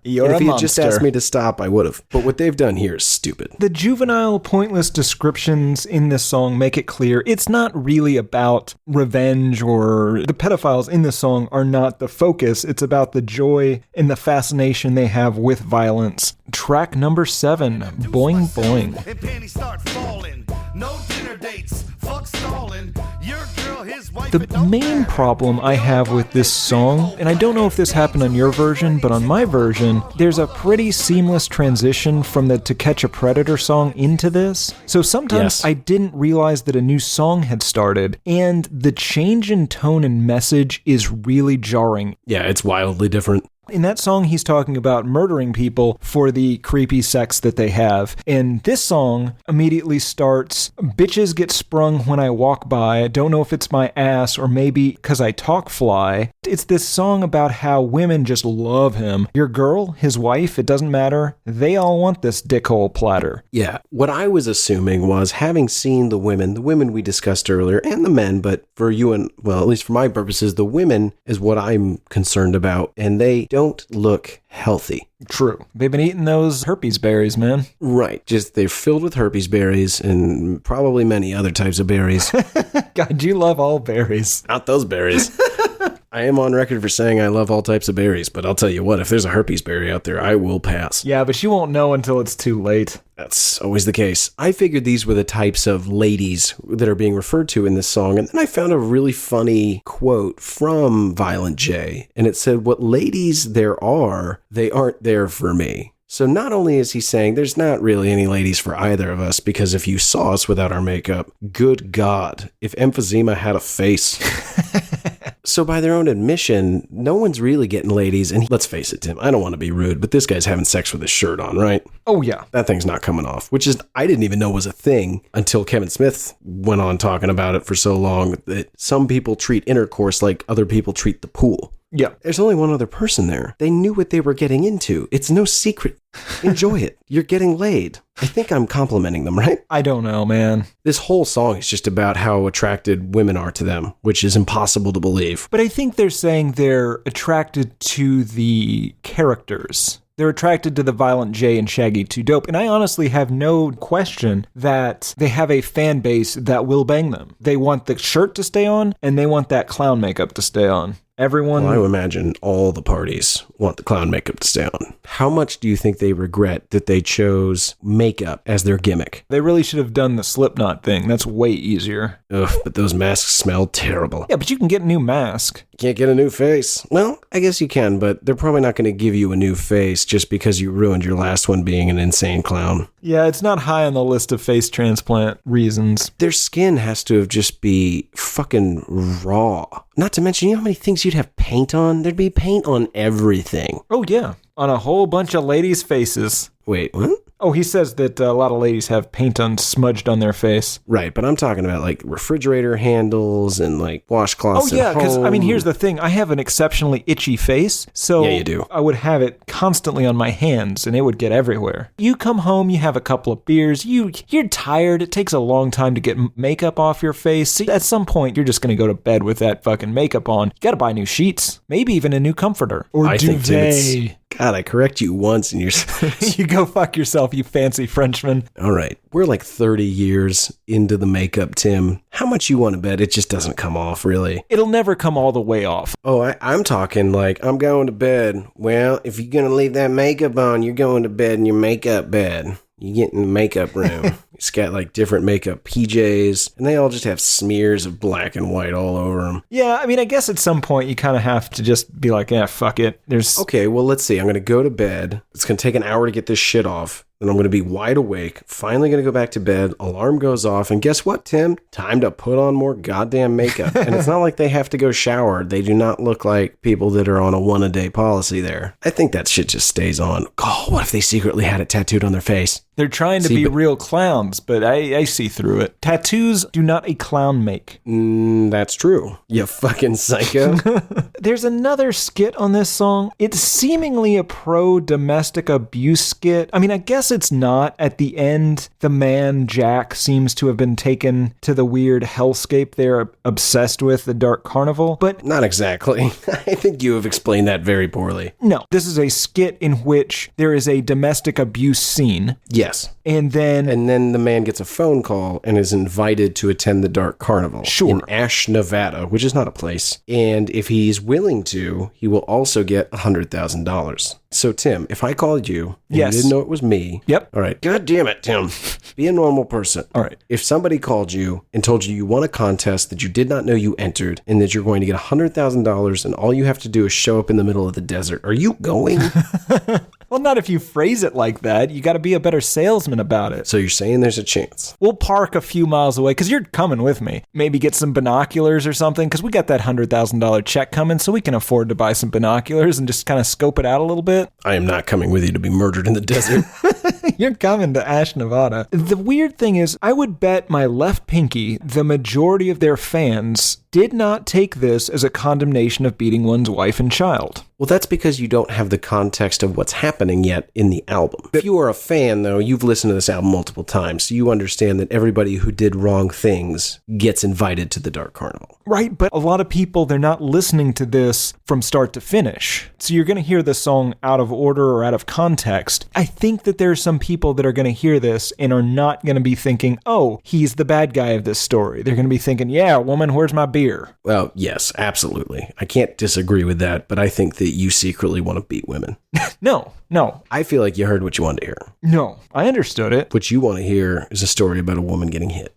C: You're
B: and if
C: a
B: he had just
C: monster.
B: asked me to stop, I would have. But what they've done here is stupid.
C: The juvenile, pointless descriptions in this song make it clear it's not really about revenge, or the pedophiles in this song are not the focus. It's about the joy and the fascination they have with violence. Track number 7, Boing Boing.
E: And panties start falling. No dinner dates. Fuck stalling. Your girl, his wife.
C: The
E: it don't
C: main
E: matter.
C: problem I have with this song, and I don't know if this happened on your version, but on my version, there's a pretty seamless transition from the To Catch a Predator song into this. So sometimes
B: Yes.
C: I didn't realize that a new song had started, and the change in tone and message is really jarring.
B: Yeah, it's wildly different.
C: In that song, he's talking about murdering people for the creepy sex that they have. And this song immediately starts, bitches get sprung when I walk by. I don't know if it's my ass or maybe because I talk fly. It's this song about how women just love him. Your girl, his wife, it doesn't matter. They all want this dickhole platter.
B: Yeah, what I was assuming was, having seen the women we discussed earlier, and the men, but for you and, well, at least for my purposes, the women is what I'm concerned about, and they don't look healthy.
C: True. They've been eating those herpes berries, man.
B: Right, just they're filled with herpes berries and probably many other types of berries.
C: God, you love all berries.
B: Not those berries. I am on record for saying I love all types of berries, but I'll tell you what, if there's a herpes berry out there, I will pass.
C: Yeah, but you won't know until it's too late.
B: That's always the case. I figured these were the types of ladies that are being referred to in this song, and then I found a really funny quote from Violent J, and it said, "What ladies there are, they aren't there for me." So not only is he saying there's not really any ladies for either of us, because if you saw us without our makeup, good God, if emphysema had a face. So by their own admission, no one's really getting ladies, and let's face it, Tim, I don't want to be rude, but this guy's having sex with his shirt on, right?
C: Oh, yeah.
B: That thing's not coming off, which is, I didn't even know was a thing until Kevin Smith went on talking about it for so long, that some people treat intercourse like other people treat the pool.
C: Yeah.
B: There's only one other person there. They knew what they were getting into. It's no secret. Enjoy it. You're getting laid. I think I'm complimenting them, right?
C: I don't know, man.
B: This whole song is just about how attracted women are to them, which is impossible to believe.
C: But I think they're saying they're attracted to the characters. They're attracted to the Violent J and Shaggy 2 Dope. And I honestly have no question that they have a fan base that will bang them. They want the shirt to stay on, and they want that clown makeup to stay on. Everyone...
B: Well, I would imagine all the parties want the clown makeup to stay on. How much do you think they regret that they chose makeup as their gimmick?
C: They really should have done the Slipknot thing. That's way easier.
B: Ugh, but those masks smell terrible.
C: Yeah, but you can get a new mask.
B: Can't get a new face. Well, I guess you can, but they're probably not going to give you a new face just because you ruined your last one being an insane clown.
C: Yeah, it's not high on the list of face transplant reasons.
B: Their skin has to have just be fucking raw. Not to mention, you know how many things you'd have paint on? There'd be paint on everything.
C: Oh, yeah. On a whole bunch of ladies' faces.
B: Wait, what?
C: Oh, he says that a lot of ladies have paint smudged on their face.
B: Right, but I'm talking about like refrigerator handles and like washcloths.
C: Oh, yeah, because, I mean,
B: home.
C: here's the thing. I have an exceptionally itchy face, so
B: Yeah, you do.
C: I would have it constantly on my hands, and it would get everywhere. You come home, you have a couple of beers, you're tired, it takes a long time to get makeup off your face. See, at some point, you're just going to go to bed with that fucking makeup on. You got to buy new sheets, maybe even a new comforter. Or
B: I think, Tim,
C: duvet.
B: God, I correct you once and you're...
C: You go fuck yourself, you fancy Frenchman.
B: All right, we're like 30 years into the makeup, Tim. How much you want to bet it just doesn't come off, really?
C: It'll never come all the way off.
B: Oh, I'm talking like, I'm going to bed. Well, if you're going to leave that makeup on, you're going to bed in your makeup bed. You get in the makeup room. It's got like different makeup PJs, and they all just have smears of black and white all over them.
C: Yeah, I mean, I guess at some point you kind of have to just be like, fuck it. There's...
B: Okay, well, let's see. I'm going to go to bed. It's going to take an hour to get this shit off. Then I'm going to be wide awake, finally going to go back to bed, alarm goes off, and guess what, Tim? Time to put on more goddamn makeup. And it's not like they have to go shower. They do not look like people that are on a one-a-day policy there. I think that shit just stays on. Oh, what if they secretly had it tattooed on their face?
C: They're trying to be real clowns, but I see through it. Tattoos do not a clown make.
B: That's true. You fucking psycho.
C: There's another skit on this song. It's seemingly a pro-domestic abuse skit. I mean, I guess guess it's not. At the end, the man, Jack, seems to have been taken to the weird hellscape they're obsessed with, the Dark Carnival. But
B: Not exactly. I think you have explained that very poorly.
C: no, this is a skit in which there is a domestic abuse scene.
B: Yes.
C: And then
B: the man gets a phone call and is invited to attend the Dark Carnival
C: Sure.
B: in Ash, Nevada, which is not a place. And if he's willing to, he will also get $100,000. So, Tim, if I called you and
C: Yes.
B: you didn't know it was me.
C: Yep.
B: All right. God damn it, Tim. Be a normal person.
C: All right.
B: If somebody called you and told you won a contest that you did not know you entered and that you're going to get $100,000 and all you have to do is show up in the middle of the desert, are you going?
C: Well, not if you phrase it like that. You got to be a better salesman about it.
B: So you're saying there's a chance.
C: We'll park a few miles away because you're coming with me. Maybe get some binoculars or something because we got that $100,000 check coming, so we can afford to buy some binoculars and just kind of scope it out a little bit.
B: I am not coming with you to be murdered in the desert.
C: You're coming to Ash, Nevada. The weird thing is, I would bet my left pinky the majority of their fans did not take this as a condemnation of beating one's wife and child.
B: Well, that's because you don't have the context of what's happening yet in the album. If you are a fan, though, you've listened to this album multiple times, so you understand that everybody who did wrong things gets invited to the Dark Carnival.
C: Right, but a lot of people, they're not listening to this from start to finish. So you're going to hear the song out of order or out of context. I think that there are some people that are going to hear this and are not going to be thinking, oh, he's the bad guy of this story. They're going to be thinking, yeah, woman, where's my beer?
B: Well, yes, absolutely. I can't disagree with that, but I think that you secretly want to beat women.
C: No.
B: I feel like you heard what you wanted to hear.
C: No, I understood it.
B: What you want to hear is a story about a woman getting hit.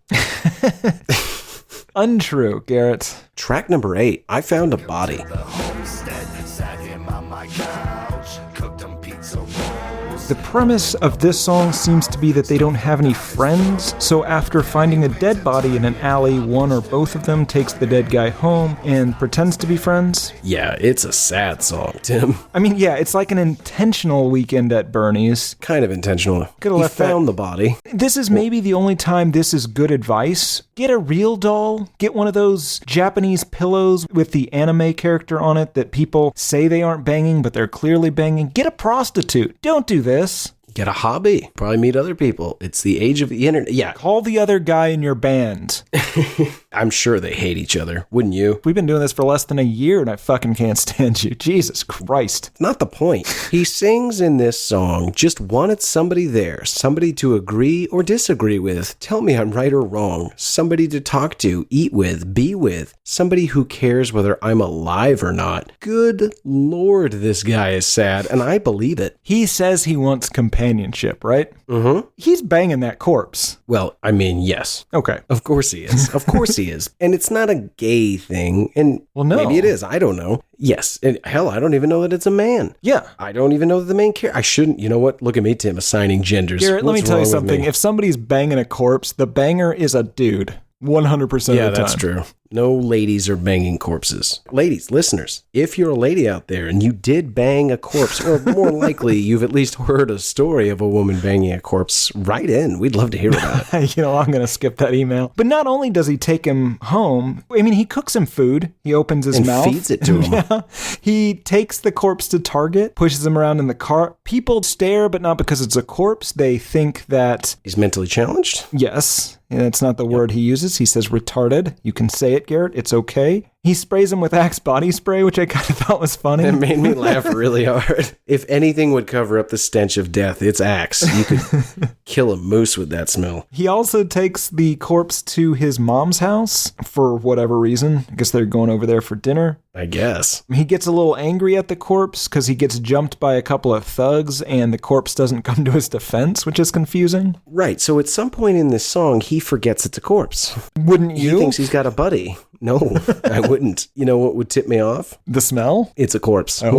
C: Untrue, Garrett.
B: Track number 8, I Found a Body.
E: The homestead, sat him on my couch, cooked him pizza rolls.
C: The premise of this song seems to be that they don't have any friends, so after finding a dead body in an alley, one or both of them takes the dead guy home and pretends to be friends.
B: Yeah, it's a sad song, Tim.
C: I mean, yeah, it's like an intentional weekend at Bernie's.
B: Kind of intentional.
C: Could've
B: He
C: left that-
B: found the body.
C: This is maybe the only time this is good advice. Get a real doll. Get one of those Japanese pillows with the anime character on it that people say they aren't banging, but they're clearly banging. Get a prostitute. Don't do this.
B: Get a hobby. Probably meet other people. It's the age of the internet. Yeah,
C: Call the other guy in your band.
B: I'm sure they hate each other. Wouldn't you?
C: We've been doing this for less than a year and I fucking can't stand you. Jesus Christ.
B: Not the point. He sings in this song, just wanted somebody there, somebody to agree or disagree with, tell me I'm right or wrong, somebody to talk to, eat with, be with, somebody who cares whether I'm alive or not. Good Lord, this guy is sad, and I believe it.
C: He says he wants companionship, right?
B: Mm-hmm.
C: He's banging that corpse.
B: Well, I mean, yes.
C: Okay.
B: Of course he is. Of course he is. And it's not a gay thing. And
C: Well, no.
B: maybe it is. I don't know. Yes. And hell, I don't even know that it's a man.
C: Yeah.
B: I don't even know that the main character. I shouldn't. You know what? Look at me, Tim, assigning genders.
C: Garrett, let me
B: What's
C: tell you
B: wrong with
C: something.
B: me?
C: If somebody's banging a corpse, the banger is a dude. 100% of the
B: Yeah,
C: time.
B: that's true. No ladies are banging corpses. Ladies, listeners, if you're a lady out there and you did bang a corpse, or more likely you've at least heard a story of a woman banging a corpse, write in. We'd love to hear about it.
C: You know, I'm going to skip that email. But not only does he take him home, I mean, he cooks him food. He opens his
B: And
C: mouth.
B: feeds it to him.
C: Yeah. He takes the corpse to Target, pushes him around in the car. People stare, but not because it's a corpse. They think that,
B: He's mentally challenged.
C: yes, that's not the word he uses. He says retarded. You can say it, Garrett. It's okay. He sprays him with Axe body spray, which I kind of thought was funny.
B: It made me laugh really hard. If anything would cover up the stench of death, it's Axe. You could kill a moose with that smell.
C: He also takes the corpse to his mom's house for whatever reason. I guess they're going over there for dinner.
B: I guess.
C: He gets a little angry at the corpse because he gets jumped by a couple of thugs and the corpse doesn't come to his defense, which is confusing.
B: Right, so at some point in this song, he forgets it's a corpse.
C: Wouldn't
B: He
C: you?
B: thinks he's got a buddy. No, I wouldn't. You know what would tip me off?
C: The smell?
B: It's a corpse.
C: Oh.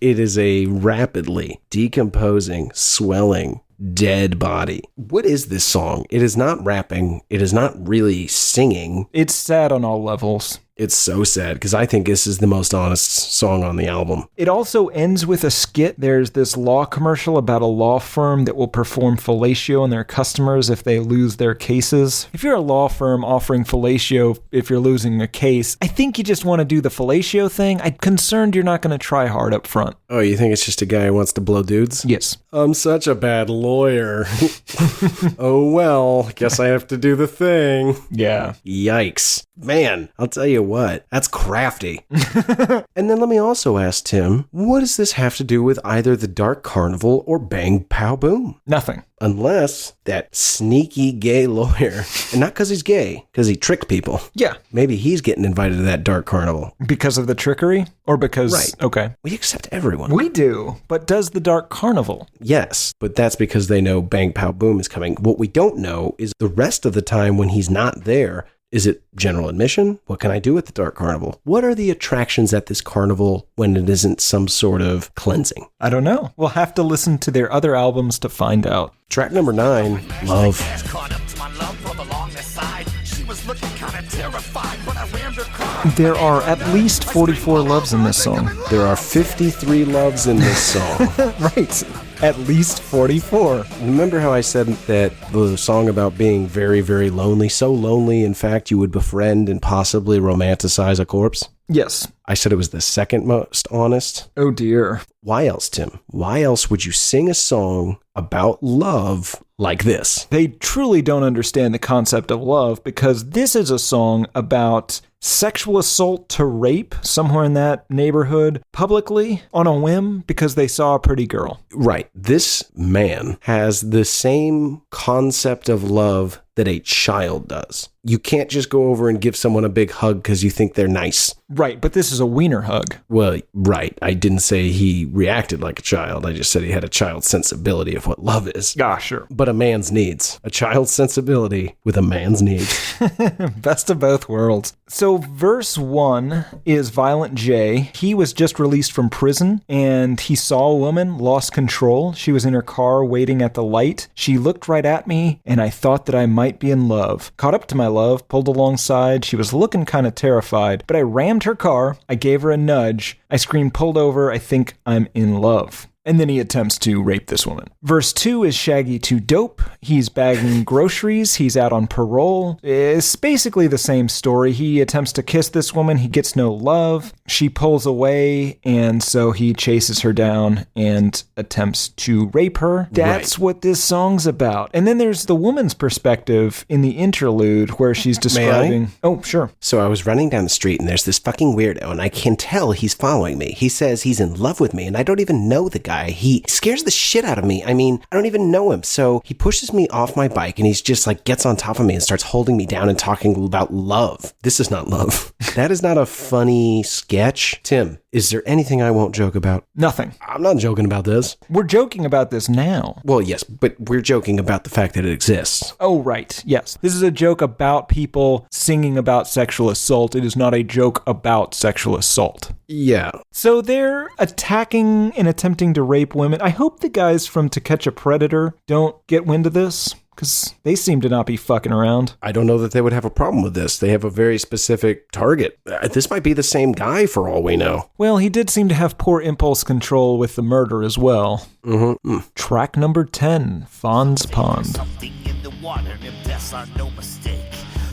B: It is a rapidly decomposing, swelling, dead body. What is this song? It is not rapping. It is not really singing.
C: It's sad on all levels.
B: It's so sad because I think this is the most honest song on the album.
C: It also ends with a skit. There's this law commercial about a law firm that will perform fellatio on their customers if they lose their cases. If you're a law firm offering fellatio if you're losing a case, I think you just want to do the fellatio thing. I'm concerned you're not going to try hard up front.
B: Oh, you think it's just a guy who wants to blow dudes?
C: Yes.
B: I'm such a bad lawyer. Oh, well, guess I have to do the thing.
C: Yeah.
B: Yikes. Man, I'll tell you what, that's crafty. And then let me also ask Tim, what does this have to do with either the Dark Carnival or Bang Pow Boom?
C: Nothing.
B: Unless that sneaky gay lawyer, and not because he's gay, because he tricked people.
C: Yeah.
B: Maybe he's getting invited to that Dark Carnival.
C: Because of the trickery? Or because...
B: Right.
C: Okay.
B: We accept everyone.
C: We do. But does the Dark Carnival?
B: Yes, but that's because they know Bang Pow Boom is coming. What we don't know is the rest of the time when he's not there, is it general admission? What can I do at the Dark Carnival? What are the attractions at this carnival when it isn't some sort of cleansing?
C: I don't know. We'll have to listen to their other albums to find out.
B: Track number 9, Love.
C: There are at least 44 loves in this song.
B: There are 53 loves in this song.
C: Right. At least 44.
B: Remember how I said that the song about being very, very lonely, so lonely, in fact, you would befriend and possibly romanticize a corpse?
C: Yes.
B: I said it was the second most honest.
C: Oh dear.
B: Why else, Tim? Why else would you sing a song about love like this?
C: They truly don't understand the concept of love because this is a song about sexual assault to rape somewhere in that neighborhood publicly on a whim because they saw a pretty girl.
B: Right. This man has the same concept of love that a child does. You can't just go over and give someone a big hug because you think they're nice.
C: Right, but this is a wiener hug.
B: Well, right. I didn't say he reacted like a child. I just said he had a child's sensibility of what love is.
C: Ah, sure.
B: But a man's needs. A child's sensibility with a man's needs.
C: Best of both worlds. So verse 1 is Violent J. He was just released from prison and he saw a woman, lost control. She was in her car waiting at the light. She looked right at me and I thought that I might be in love. Caught up to my love, pulled alongside. She was looking kind of terrified, but I rammed her car. I gave her a nudge. I screamed, pulled over. I think I'm in love. And then he attempts to rape this woman. Verse 2 is Shaggy Too Dope. He's bagging groceries. He's out on parole. It's basically the same story. He attempts to kiss this woman. He gets no love. She pulls away, and so he chases her down and attempts to rape her. That's what this song's about. And then there's the woman's perspective in the interlude where she's describing... Oh, sure.
B: So I was running down the street, and there's this fucking weirdo, and I can tell he's following me. He says he's in love with me, and I don't even know the guy. He scares the shit out of me. I mean, I don't even know him. So he pushes me off my bike and he's just like gets on top of me and starts holding me down and talking about love. This is not love. That is not a funny sketch. Tim, is there anything I won't joke about?
C: Nothing.
B: I'm not joking about this.
C: We're joking about this now.
B: Well, yes, but we're joking about the fact that it exists.
C: Oh, right. Yes. This is a joke about people singing about sexual assault. It is not a joke about sexual assault.
B: Yeah.
C: So they're attacking and attempting to rape women. I hope the guys from To Catch a Predator don't get wind of this, because they seem to not be fucking around.
B: I don't know that they would have a problem with this. They have a very specific target. This might be the same guy for all we know.
C: Well, he did seem to have poor impulse control with the murder as well.
B: Mm-hmm.
C: Track number 10, Fawn's Pond.
E: Something in the water, if tests are no mistake.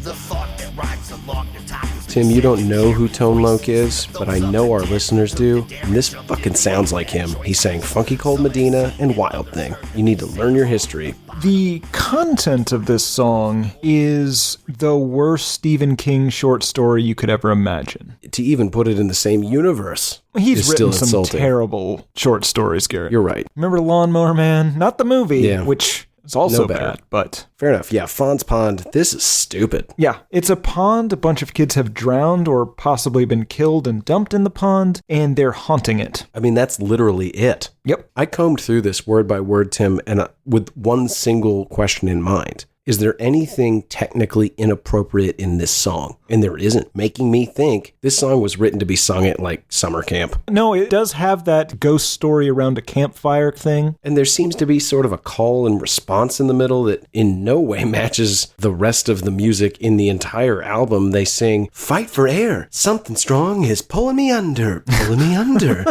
E: The thought that rides along the top.
B: Tim, you don't know who Tone Loc is, but I know our listeners do, and this fucking sounds like him. He sang Funky Cold Medina and Wild Thing. You need to learn your history.
C: The content of this song is the worst Stephen King short story you could ever imagine.
B: To even put it in the same universe
C: He's
B: is
C: written
B: still
C: some
B: insulting.
C: terrible short stories, Garrett.
B: You're right.
C: Remember Lawnmower Man? Not the movie,
B: Yeah.
C: which is also
B: No better.
C: bad, but...
B: Fair enough. Yeah, Fawn's Pond. This is stupid.
C: Yeah, it's a pond. A bunch of kids have drowned or possibly been killed and dumped in the pond, and they're haunting it.
B: I mean, that's literally it.
C: Yep.
B: I combed through this word by word, Tim, and with one single question in mind. Is there anything technically inappropriate in this song? And there isn't, making me think this song was written to be sung at like summer camp.
C: No, it does have that ghost story around a campfire thing.
B: And there seems to be sort of a call and response in the middle that in no way matches the rest of the music in the entire album. They sing, "Fight for air. Something strong is pulling me under, pulling me under."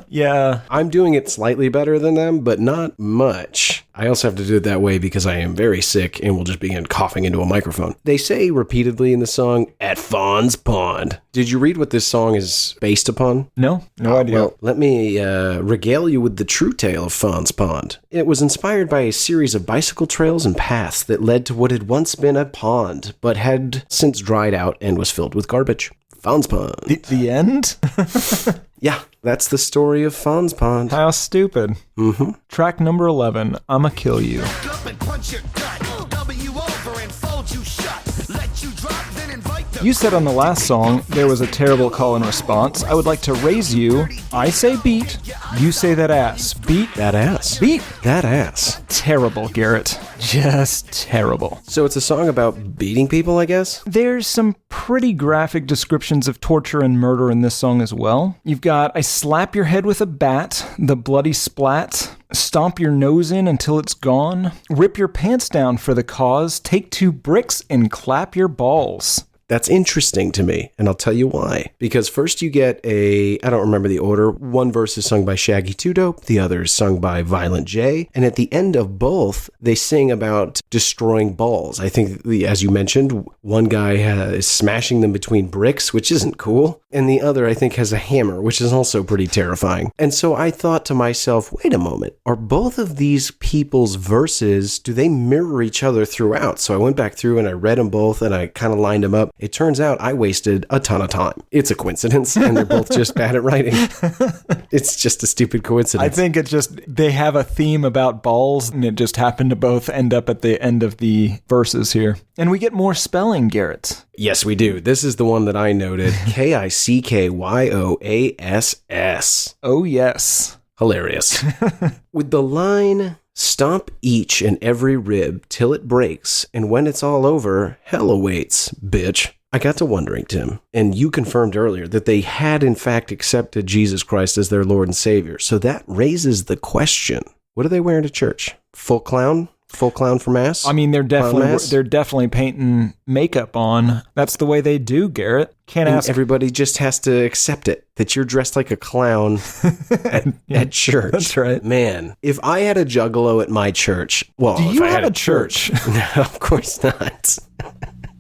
C: Yeah.
B: I'm doing it slightly better than them, but not much. I also have to do it that way because I am very sick and will just begin coughing into a microphone. They say repeatedly in the song, "at Fawn's Pond." Did you read what this song is based upon?
C: No idea.
B: Well, let me regale you with the true tale of Fawn's Pond. It was inspired by a series of bicycle trails and paths that led to what had once been a pond, but had since dried out and was filled with garbage. Fawn's Pond.
C: The end?
B: Yeah, that's the story of Fawn's Pond.
C: How stupid.
B: Mm-hmm.
C: Track number 11, I'ma Kill You.
E: Up and punch your gut. W over and fold you shut. Let you drop, then invite the
C: You said on the last song there was a terrible call and response. I would like to raise you. I say beat. You say that ass. Beat.
B: That ass.
C: Beat.
B: That ass.
C: Terrible, Garrett. Just terrible.
B: So it's a song about beating people, I guess?
C: There's some pretty graphic descriptions of torture and murder in this song as well. You've got, I slap your head with a bat, the bloody splat, stomp your nose in until it's gone, rip your pants down for the cause, take 2 bricks and clap your balls.
B: That's interesting to me, and I'll tell you why. Because first you get I don't remember the order, one verse is sung by Shaggy 2 Dope, the other is sung by Violent J, and at the end of both, they sing about destroying balls. I think, as you mentioned, one guy is smashing them between bricks, which isn't cool, and the other, I think, has a hammer, which is also pretty terrifying. And so I thought to myself, wait a moment, are both of these people's verses, do they mirror each other throughout? So I went back through and I read them both, and I kind of lined them up. It turns out I wasted a ton of time. It's a coincidence, and they're both just bad at writing. It's just a stupid coincidence.
C: I think it's just, they have a theme about balls, and it just happened to both end up at the end of the verses here. And we get more spelling, Garrett.
B: Yes, we do. This is the one that I noted. Kickyoass.
C: Oh, yes.
B: Hilarious. With the line, "Stomp each and every rib till it breaks, and when it's all over, hell awaits, bitch." I got to wondering, Tim, and you confirmed earlier that they had in fact accepted Jesus Christ as their Lord and Savior. So that raises the question, what are they wearing to church? Full clown? Full clown for mass?
C: I mean, they're definitely painting makeup on. That's the way they do, Garrett. Can't
B: and
C: ask.
B: Everybody just has to accept it, that you're dressed like a clown at church.
C: That's right.
B: Man, if I had a juggalo at my church, well,
C: Do
B: if
C: you
B: I had
C: have a church?
B: No, of course not.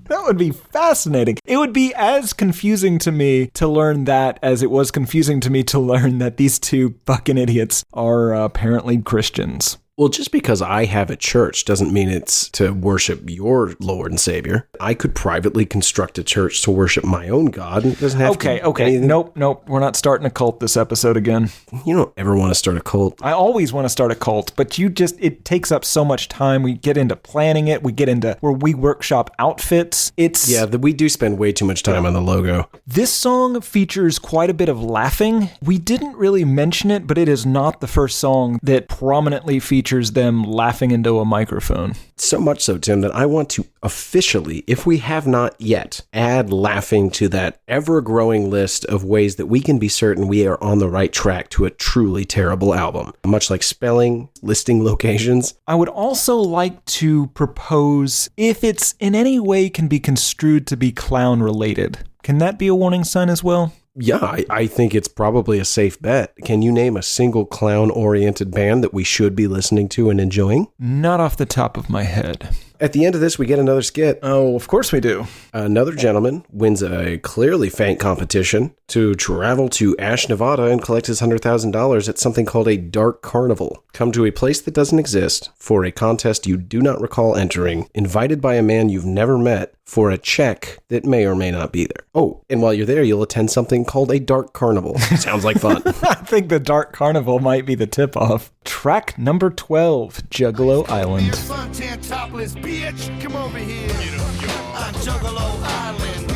C: That would be fascinating. It would be as confusing to me to learn that as it was confusing to me to learn that these two fucking idiots are apparently Christians.
B: Well, just because I have a church doesn't mean it's to worship your Lord and Savior. I could privately construct a church to worship my own God. It doesn't have to be anything.
C: Nope. We're not starting a cult this episode again.
B: You don't ever want to start a cult.
C: I always want to start a cult, but it takes up so much time. We get into planning it. We get into where we workshop outfits.
B: We do spend way too much time on the logo.
C: This song features quite a bit of laughing. We didn't really mention it, but it is not the first song that prominently features them laughing into a microphone.
B: So much so, Tim, that I want to officially, if we have not yet, add laughing to that ever-growing list of ways that we can be certain we are on the right track to a truly terrible album. Much like spelling, listing locations.
C: I would also like to propose, if it's in any way can be construed to be clown-related, can that be a warning sign as well?
B: Yeah, I think it's probably a safe bet. Can you name a single clown-oriented band that we should be listening to and enjoying?
C: Not off the top of my head.
B: At the end of this, we get another skit.
C: Oh, of course we do.
B: Another gentleman wins a clearly faint competition to travel to Ash, Nevada and collect his $100,000 at something called a dark carnival. Come to a place that doesn't exist for a contest you do not recall entering, invited by a man you've never met for a check that may or may not be there. Oh, and while you're there, you'll attend something called a dark carnival. Sounds like fun.
C: I think the dark carnival might be the tip-off. Track number 12, Juggalo Island.
E: Suntan topless bitch, come over here. On Juggalo Island.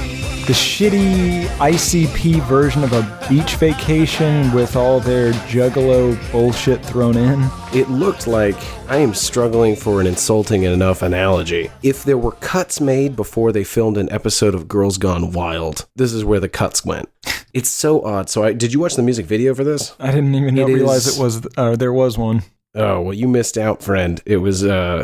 C: the shitty ICP version of a beach vacation with all their juggalo bullshit thrown in?
B: It looked like, I am struggling for an insulting enough analogy. If there were cuts made before they filmed an episode of Girls Gone Wild, this is where the cuts went. It's so odd. So did you watch the music video for this?
C: I didn't even realize there was one.
B: Oh, well, you missed out, friend. It was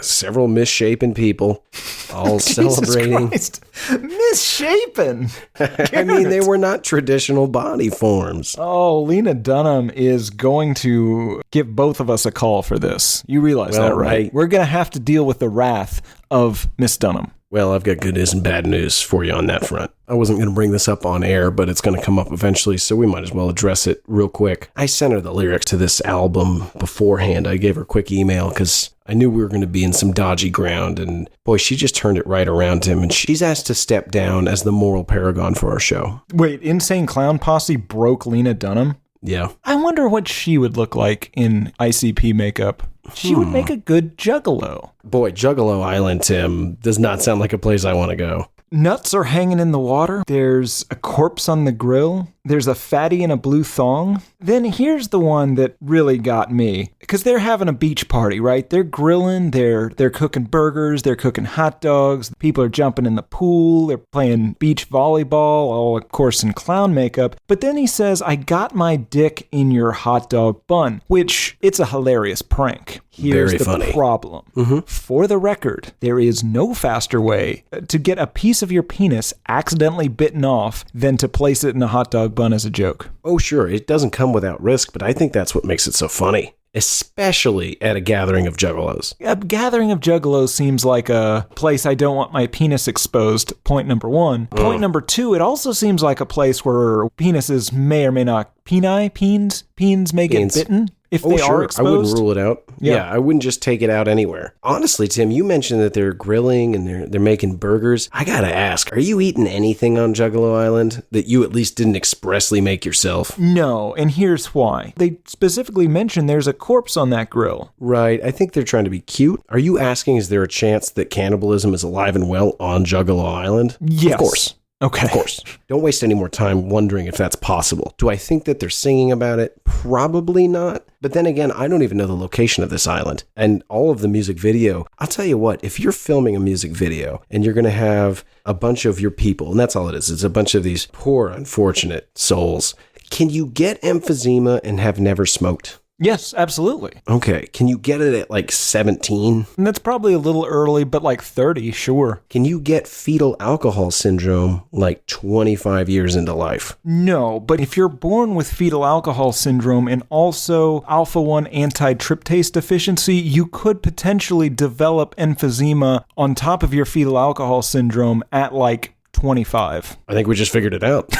B: several misshapen people all celebrating.
C: Jesus Christ. Misshapen.
B: I mean, they were not traditional body forms.
C: Oh, Lena Dunham is going to give both of us a call for this. You realize that, right? We're going to have to deal with the wrath of Miss Dunham.
B: Well, I've got good news and bad news for you on that front. I wasn't going to bring this up on air, but it's going to come up eventually, so we might as well address it real quick. I sent her the lyrics to this album beforehand. I gave her a quick email because I knew we were going to be in some dodgy ground, and boy, she just turned it right around to him, and she's asked to step down as the moral paragon for our show.
C: Wait, Insane Clown Posse broke Lena Dunham?
B: Yeah.
C: I wonder what she would look like in ICP makeup. She would make a good juggalo.
B: Boy, Juggalo Island, Tim, does not sound like a place I want to go.
C: Nuts are hanging in the water. There's a corpse on the grill. There's a fatty in a blue thong. Then here's the one that really got me. Because they're having a beach party, right? They're grilling, they're cooking burgers, they're cooking hot dogs. People are jumping in the pool, they're playing beach volleyball, all of course in clown makeup. But then he says, I got my dick in your hot dog bun, which it's a hilarious prank. Here's the
B: funny
C: problem. For the record, there is no faster way to get a piece of your penis accidentally bitten off than to place it in a hot dog bun as a joke.
B: Oh, sure, it doesn't come without risk, but I think that's what makes it so funny. Especially at a gathering of juggalos.
C: A gathering of juggalos seems like a place I don't want my penis exposed, point number one. Point number two, it also seems like a place where penises may or may not, peens may get bitten if they are exposed.
B: I wouldn't rule it out. Yeah, I wouldn't just take it out anywhere. Honestly, Tim, you mentioned that they're grilling and they're making burgers. I gotta ask, are you eating anything on Juggalo Island that you at least didn't expressly make yourself?
C: No, and here's why. They specifically mention there's a corpse on that grill.
B: Right, I think they're trying to be cute. Are you asking, is there a chance that cannibalism is alive and well on Juggalo Island?
C: Yes.
B: Of course.
C: Okay.
B: Of course. Don't waste any more time wondering if that's possible. Do I think that they're singing about it? Probably not. But then again, I don't even know the location of this island. And all of the music video, I'll tell you what, if you're filming a music video and you're going to have a bunch of your people, and that's all it is, it's a bunch of these poor, unfortunate souls, can you get emphysema and have never smoked?
C: Yes, absolutely.
B: Okay. Can you get it at like 17?
C: And that's probably a little early, but like 30, sure.
B: Can you get fetal alcohol syndrome like 25 years into life?
C: No, but if you're born with fetal alcohol syndrome and also alpha-1 antitryptase deficiency, you could potentially develop emphysema on top of your fetal alcohol syndrome at like 25.
B: I think we just figured it out.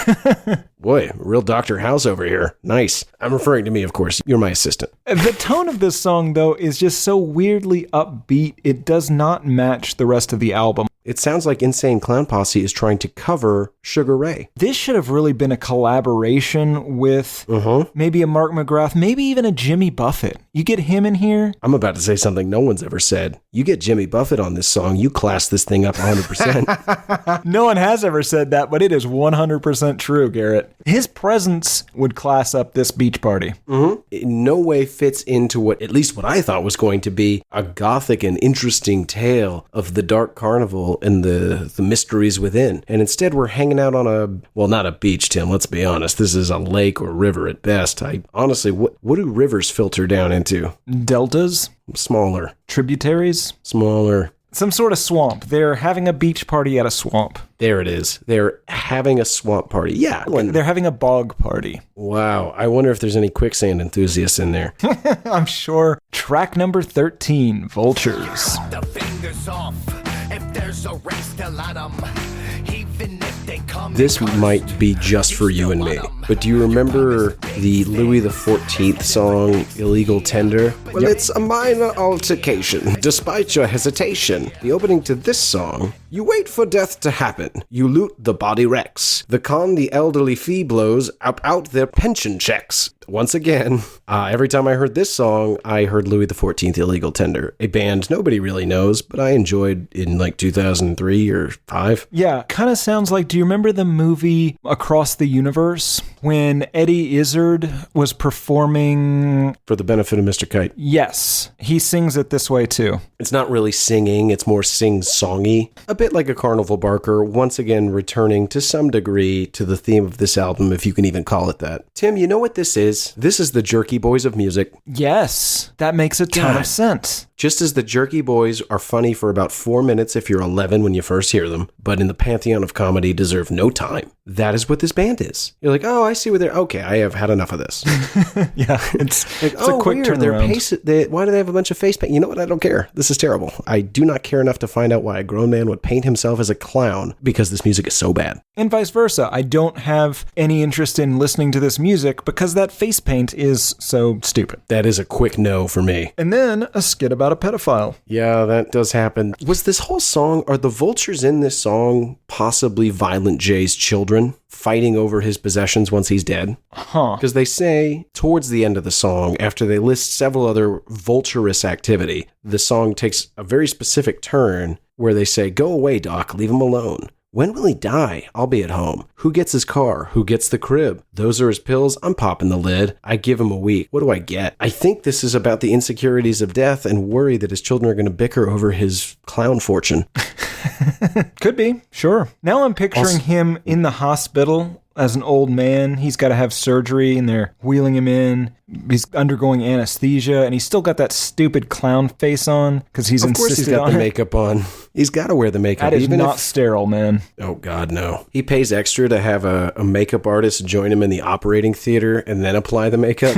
B: Boy, real Dr. House over here. Nice. I'm referring to me, of course. You're my assistant.
C: The tone of this song, though, is just so weirdly upbeat, it does not match the rest of the album.
B: It sounds like Insane Clown Posse is trying to cover Sugar Ray.
C: This should have really been a collaboration with maybe a Mark McGrath, maybe even a Jimmy Buffett. You get him in here.
B: I'm about to say something no one's ever said. You get Jimmy Buffett on this song, you class this thing up 100%.
C: No one has ever said that, but it is 100% true, Garrett. His presence would class up this beach party.
B: In no way fits into what, at least what I thought was going to be a gothic and interesting tale of the dark carnival and the mysteries within. And instead we're hanging out on not a beach, Tim, let's be honest. This is a lake or river at best. Honestly, what do rivers filter down into?
C: Deltas?
B: Smaller.
C: Tributaries?
B: Smaller.
C: Some sort of swamp. They're having a beach party at a swamp.
B: There it is. They're having a swamp party. Yeah.
C: They're having a bog party.
B: Wow. I wonder if there's any quicksand enthusiasts in there.
C: I'm sure. Track number 13, Vultures.
E: The fingers off. If there's a race, still at 'em. Even if they come.
B: This might be just for you and me, but do you remember the Louis XIV song, Illegal Tender? Well, it's a minor altercation, despite your hesitation. The opening to this song, you wait for death to happen. You loot the body wrecks. The elderly fee blows out their pension checks. once again, every time I heard this song, I heard Louis XIV Illegal Tender, a band nobody really knows, but I enjoyed in like 2003 or 5.
C: Yeah, kind of sounds like, do you remember the movie Across the Universe when Eddie Izzard was performing?
B: For the benefit of Mr. Kite.
C: Yes, he sings it this way too.
B: It's not really singing, it's more sing-songy. A bit like a carnival barker, once again returning to some degree to the theme of this album, if you can even call it that. Tim, you know what this is? This is the Jerky Boys of music.
C: Yes, that makes a ton of sense.
B: Just as the Jerky Boys are funny for about 4 minutes if you're 11 when you first hear them, but in the pantheon of comedy deserve no time, that is what this band is. You're like, oh, I see what they're... Okay, I have had enough of this.
C: Yeah, it's
B: like,
C: a quick
B: weird.
C: turnaround.
B: Why do they have a bunch of face paint? You know what? I don't care. This is terrible. I do not care enough to find out why a grown man would paint himself as a clown because this music is so bad.
C: And vice versa. I don't have any interest in listening to this music because that face paint is so stupid.
B: That is a quick no for me.
C: And then a skit about a pedophile.
B: Yeah, that does happen. Was this whole song, are the vultures in this song possibly Violent J's children fighting over his possessions once he's dead?
C: Huh.
B: Because they say towards the end of the song, after they list several other vulturous activity, the song takes a very specific turn where they say, go away, Doc, leave him alone. When will he die? I'll be at home. Who gets his car? Who gets the crib? Those are his pills. I'm popping the lid. I give him a week. What do I get? I think this is about the insecurities of death and worry that his children are going to bicker over his clown fortune.
C: Could be. Sure. Now I'm picturing him in the hospital as an old man. He's got to have surgery and they're wheeling him in. He's undergoing anesthesia and he's still got that stupid clown face on because he's insisted on it. Of course he's got
B: the makeup on. He's got to wear the makeup.
C: That is not sterile, man.
B: Oh, God, no. He pays extra to have a makeup artist join him in the operating theater and then apply the makeup.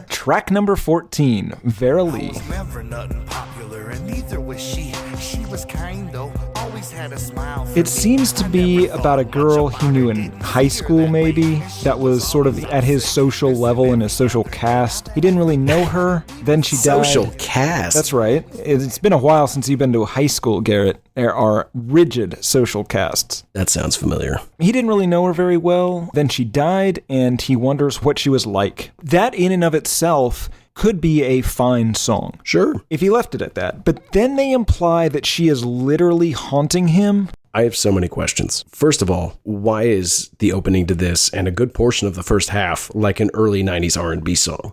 C: Track number 14, Verily.
E: I was never nothing popular and neither was she. She was kind though. Always had a smile.
C: It seems to be about a girl he knew in high school, maybe, that was sort of at his social level and his social caste. He didn't really know her. Then she died.
B: Social caste?
C: That's right. It's been a while since you've been to high school, Garrett. There are rigid social castes.
B: That sounds familiar.
C: He didn't really know her very well. Then she died, and he wonders what she was like. That in and of itself could be a fine song.
B: Sure.
C: If he left it at that. But then they imply that she is literally haunting him.
B: I have so many questions. First of all, why is the opening to this and a good portion of the first half like an early 90s R&B song?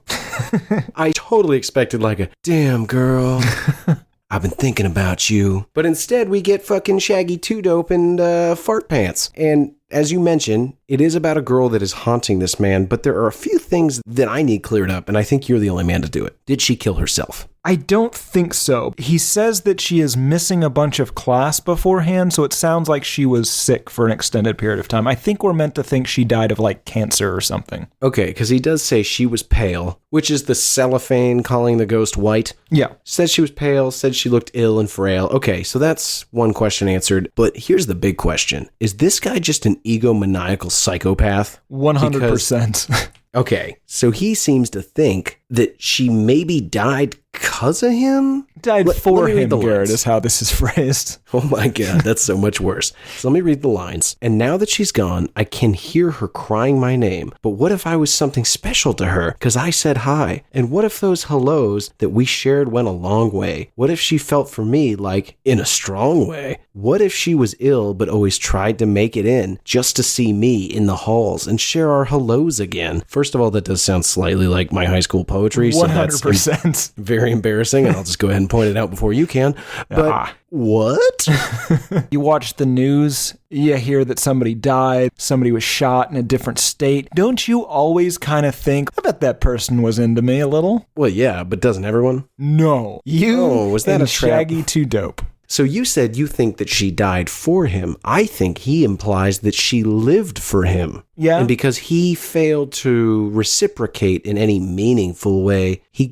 B: I totally expected like a, damn girl, I've been thinking about you. But instead we get fucking Shaggy 2 Dope and Fart Pants. And as you mentioned, it is about a girl that is haunting this man, but there are a few things that I need cleared up, and I think you're the only man to do it. Did she kill herself?
C: I don't think so. He says that she is missing a bunch of class beforehand, so it sounds like she was sick for an extended period of time. I think we're meant to think she died of like cancer or something.
B: Okay, because he does say she was pale, which is the cellophane calling the ghost white.
C: Yeah.
B: Said she was pale, said she looked ill and frail. Okay, so that's one question answered. But here's the big question. Is this guy just an egomaniacal psychopath?
C: 100%.
B: Okay, so he seems to think that she maybe died because of him?
C: Died for him, Garrett,
B: lines.
C: is how this is phrased.
B: Oh my God, that's so much worse. So let me read the lines. And now that she's gone, I can hear her crying my name. But what if I was something special to her because I said hi? And what if those hellos that we shared went a long way? What if she felt for me like in a strong way? What if she was ill but always tried to make it in just to see me in the halls and share our hellos again? First of all, that does sound slightly like my high school poetry.
C: 100%.
B: So that's very embarrassing, and I'll just go ahead and point it out before you can. But what?
C: You watch the news, you hear that somebody died, somebody was shot in a different state. Don't you always kind of think, I bet that person was into me a little?
B: Well, yeah, but doesn't everyone?
C: No.
B: Was that
C: and
B: a trap?
C: Shaggy 2 Dope.
B: So you said you think that she died for him. I think he implies that she lived for him.
C: Yeah.
B: And because he failed to reciprocate in any meaningful way, he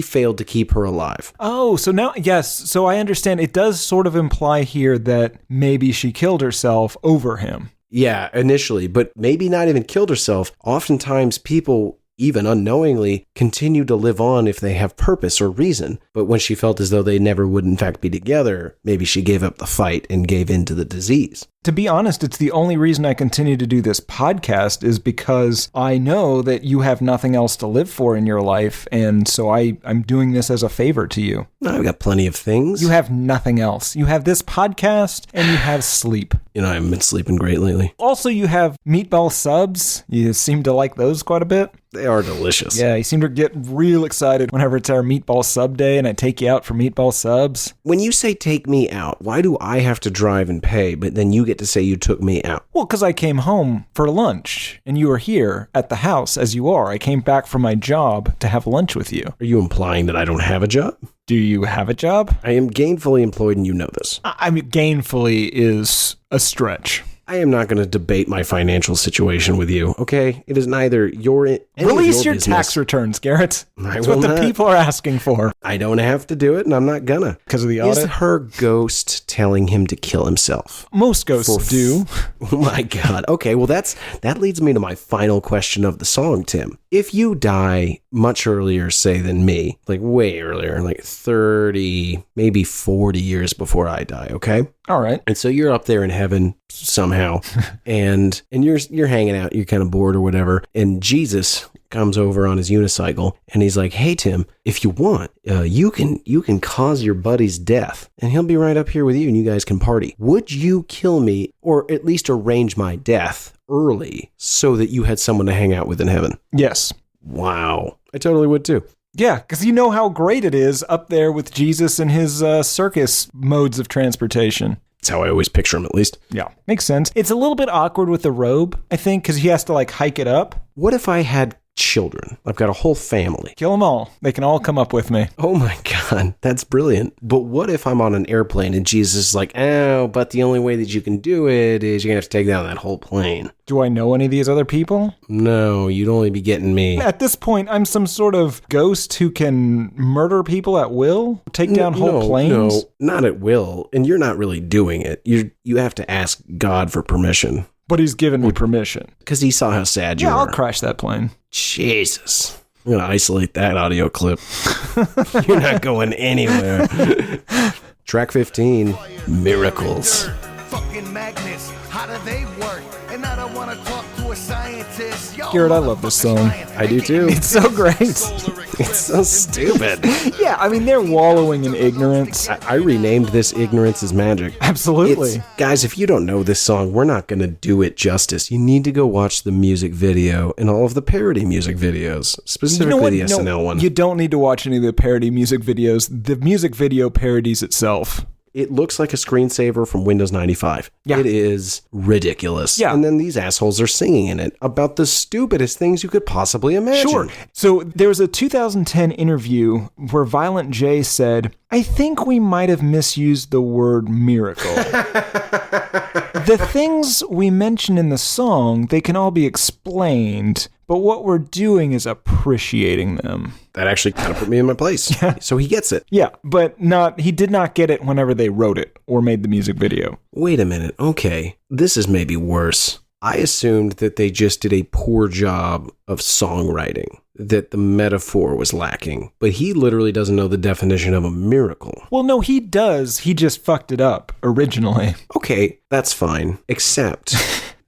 B: failed to keep her alive.
C: Oh, so now, yes. So I understand. It does sort of imply here that maybe she killed herself over him.
B: Yeah, initially, but maybe not even killed herself. Oftentimes people even unknowingly, continue to live on if they have purpose or reason. But when she felt as though they never would in fact be together, maybe she gave up the fight and gave in to the disease.
C: To be honest, it's the only reason I continue to do this podcast is because I know that you have nothing else to live for in your life, and so I'm doing this as a favor to you.
B: I've got plenty of things.
C: You have nothing else. You have this podcast, and you have sleep.
B: I haven't been sleeping great lately.
C: Also, you have meatball subs. You seem to like those quite a bit.
B: They are delicious.
C: Yeah, you seem to get real excited whenever it's our meatball sub day and I take you out for meatball subs.
B: When you say take me out, why do I have to drive and pay, but then you get to say you took me out?
C: Well, because I came home for lunch and you were here at the house as you are. I came back from my job to have lunch with you.
B: Are you implying that I don't have a job?
C: Do you have a job?
B: I am gainfully employed and you know this.
C: I mean, gainfully is a stretch.
B: I am not going to debate my financial situation with you, okay? It is neither
C: Release your
B: business.
C: tax returns, Garrett. That's
B: will
C: what the
B: not.
C: people are asking for.
B: I don't have to do it, and I'm not gonna.
C: Because of the
B: Is
C: audit?
B: her ghost telling him to kill himself?
C: Most ghosts do.
B: Oh my God. Okay, well that leads me to my final question of the song, Tim. If you die much earlier, say, than me, like way earlier, like 30, maybe 40 years before I die, okay?
C: All right.
B: And so you're up there in heaven somehow, and you're hanging out, you're kind of bored or whatever, and Jesus comes over on his unicycle, and he's like, "Hey Tim, if you want, you can cause your buddy's death, and he'll be right up here with you, and you guys can party. Would you kill me, or at least arrange my death early, so that you had someone to hang out with in heaven?"
C: Yes.
B: Wow, I totally would too.
C: Yeah, because you know how great it is up there with Jesus and his circus modes of transportation.
B: That's how I always picture him, at least.
C: Yeah, makes sense. It's a little bit awkward with the robe, I think, because he has to like hike it up.
B: What if I had children? I've got a whole family.
C: Kill them all. They can all come up with me.
B: Oh my God, that's brilliant. But what if I'm on an airplane and Jesus is like, "Oh, but the only way that you can do it is you're going to have to take down that whole plane"?
C: Do I know any of these other people?
B: No, you'd only be getting me.
C: At this point, I'm some sort of ghost who can murder people at will? Take down whole planes?
B: No, not at will. And you're not really doing it. You have to ask God for permission.
C: But he's given me permission.
B: Because he saw how sad you
C: Yeah,
B: were.
C: I'll crash that plane.
B: Jesus. I'm going to isolate that audio clip. You're not going anywhere. Track 15, Miracles.
E: Fucking magnets, how do they work? And I don't want to talk to a scientist. Yo,
C: Garrett, I love this song.
B: I do too.
C: It's so great.
B: It's so stupid.
C: Yeah, I mean, they're wallowing in ignorance.
B: I renamed this Ignorance is Magic.
C: Absolutely.
B: Guys, if you don't know this song, we're not going to do it justice. You need to go watch the music video and all of the parody music videos, specifically the SNL one.
C: You don't need to watch any of the parody music videos. The music video parodies itself.
B: It looks like a screensaver from Windows 95.
C: Yeah.
B: It is ridiculous.
C: Yeah.
B: And then these assholes are singing in it about the stupidest things you could possibly imagine.
C: Sure. So there was a 2010 interview where Violent J said, "I think we might have misused the word miracle. The things we mention in the song, they can all be explained, but what we're doing is appreciating them."
B: That actually kind of put me in my place. So he gets it.
C: Yeah, but he did not get it whenever they wrote it or made the music video.
B: Wait a minute. Okay. This is maybe worse. I assumed that they just did a poor job of songwriting, that the metaphor was lacking. But he literally doesn't know the definition of a miracle.
C: Well, no, he does. He just fucked it up originally.
B: Okay, that's fine. Except,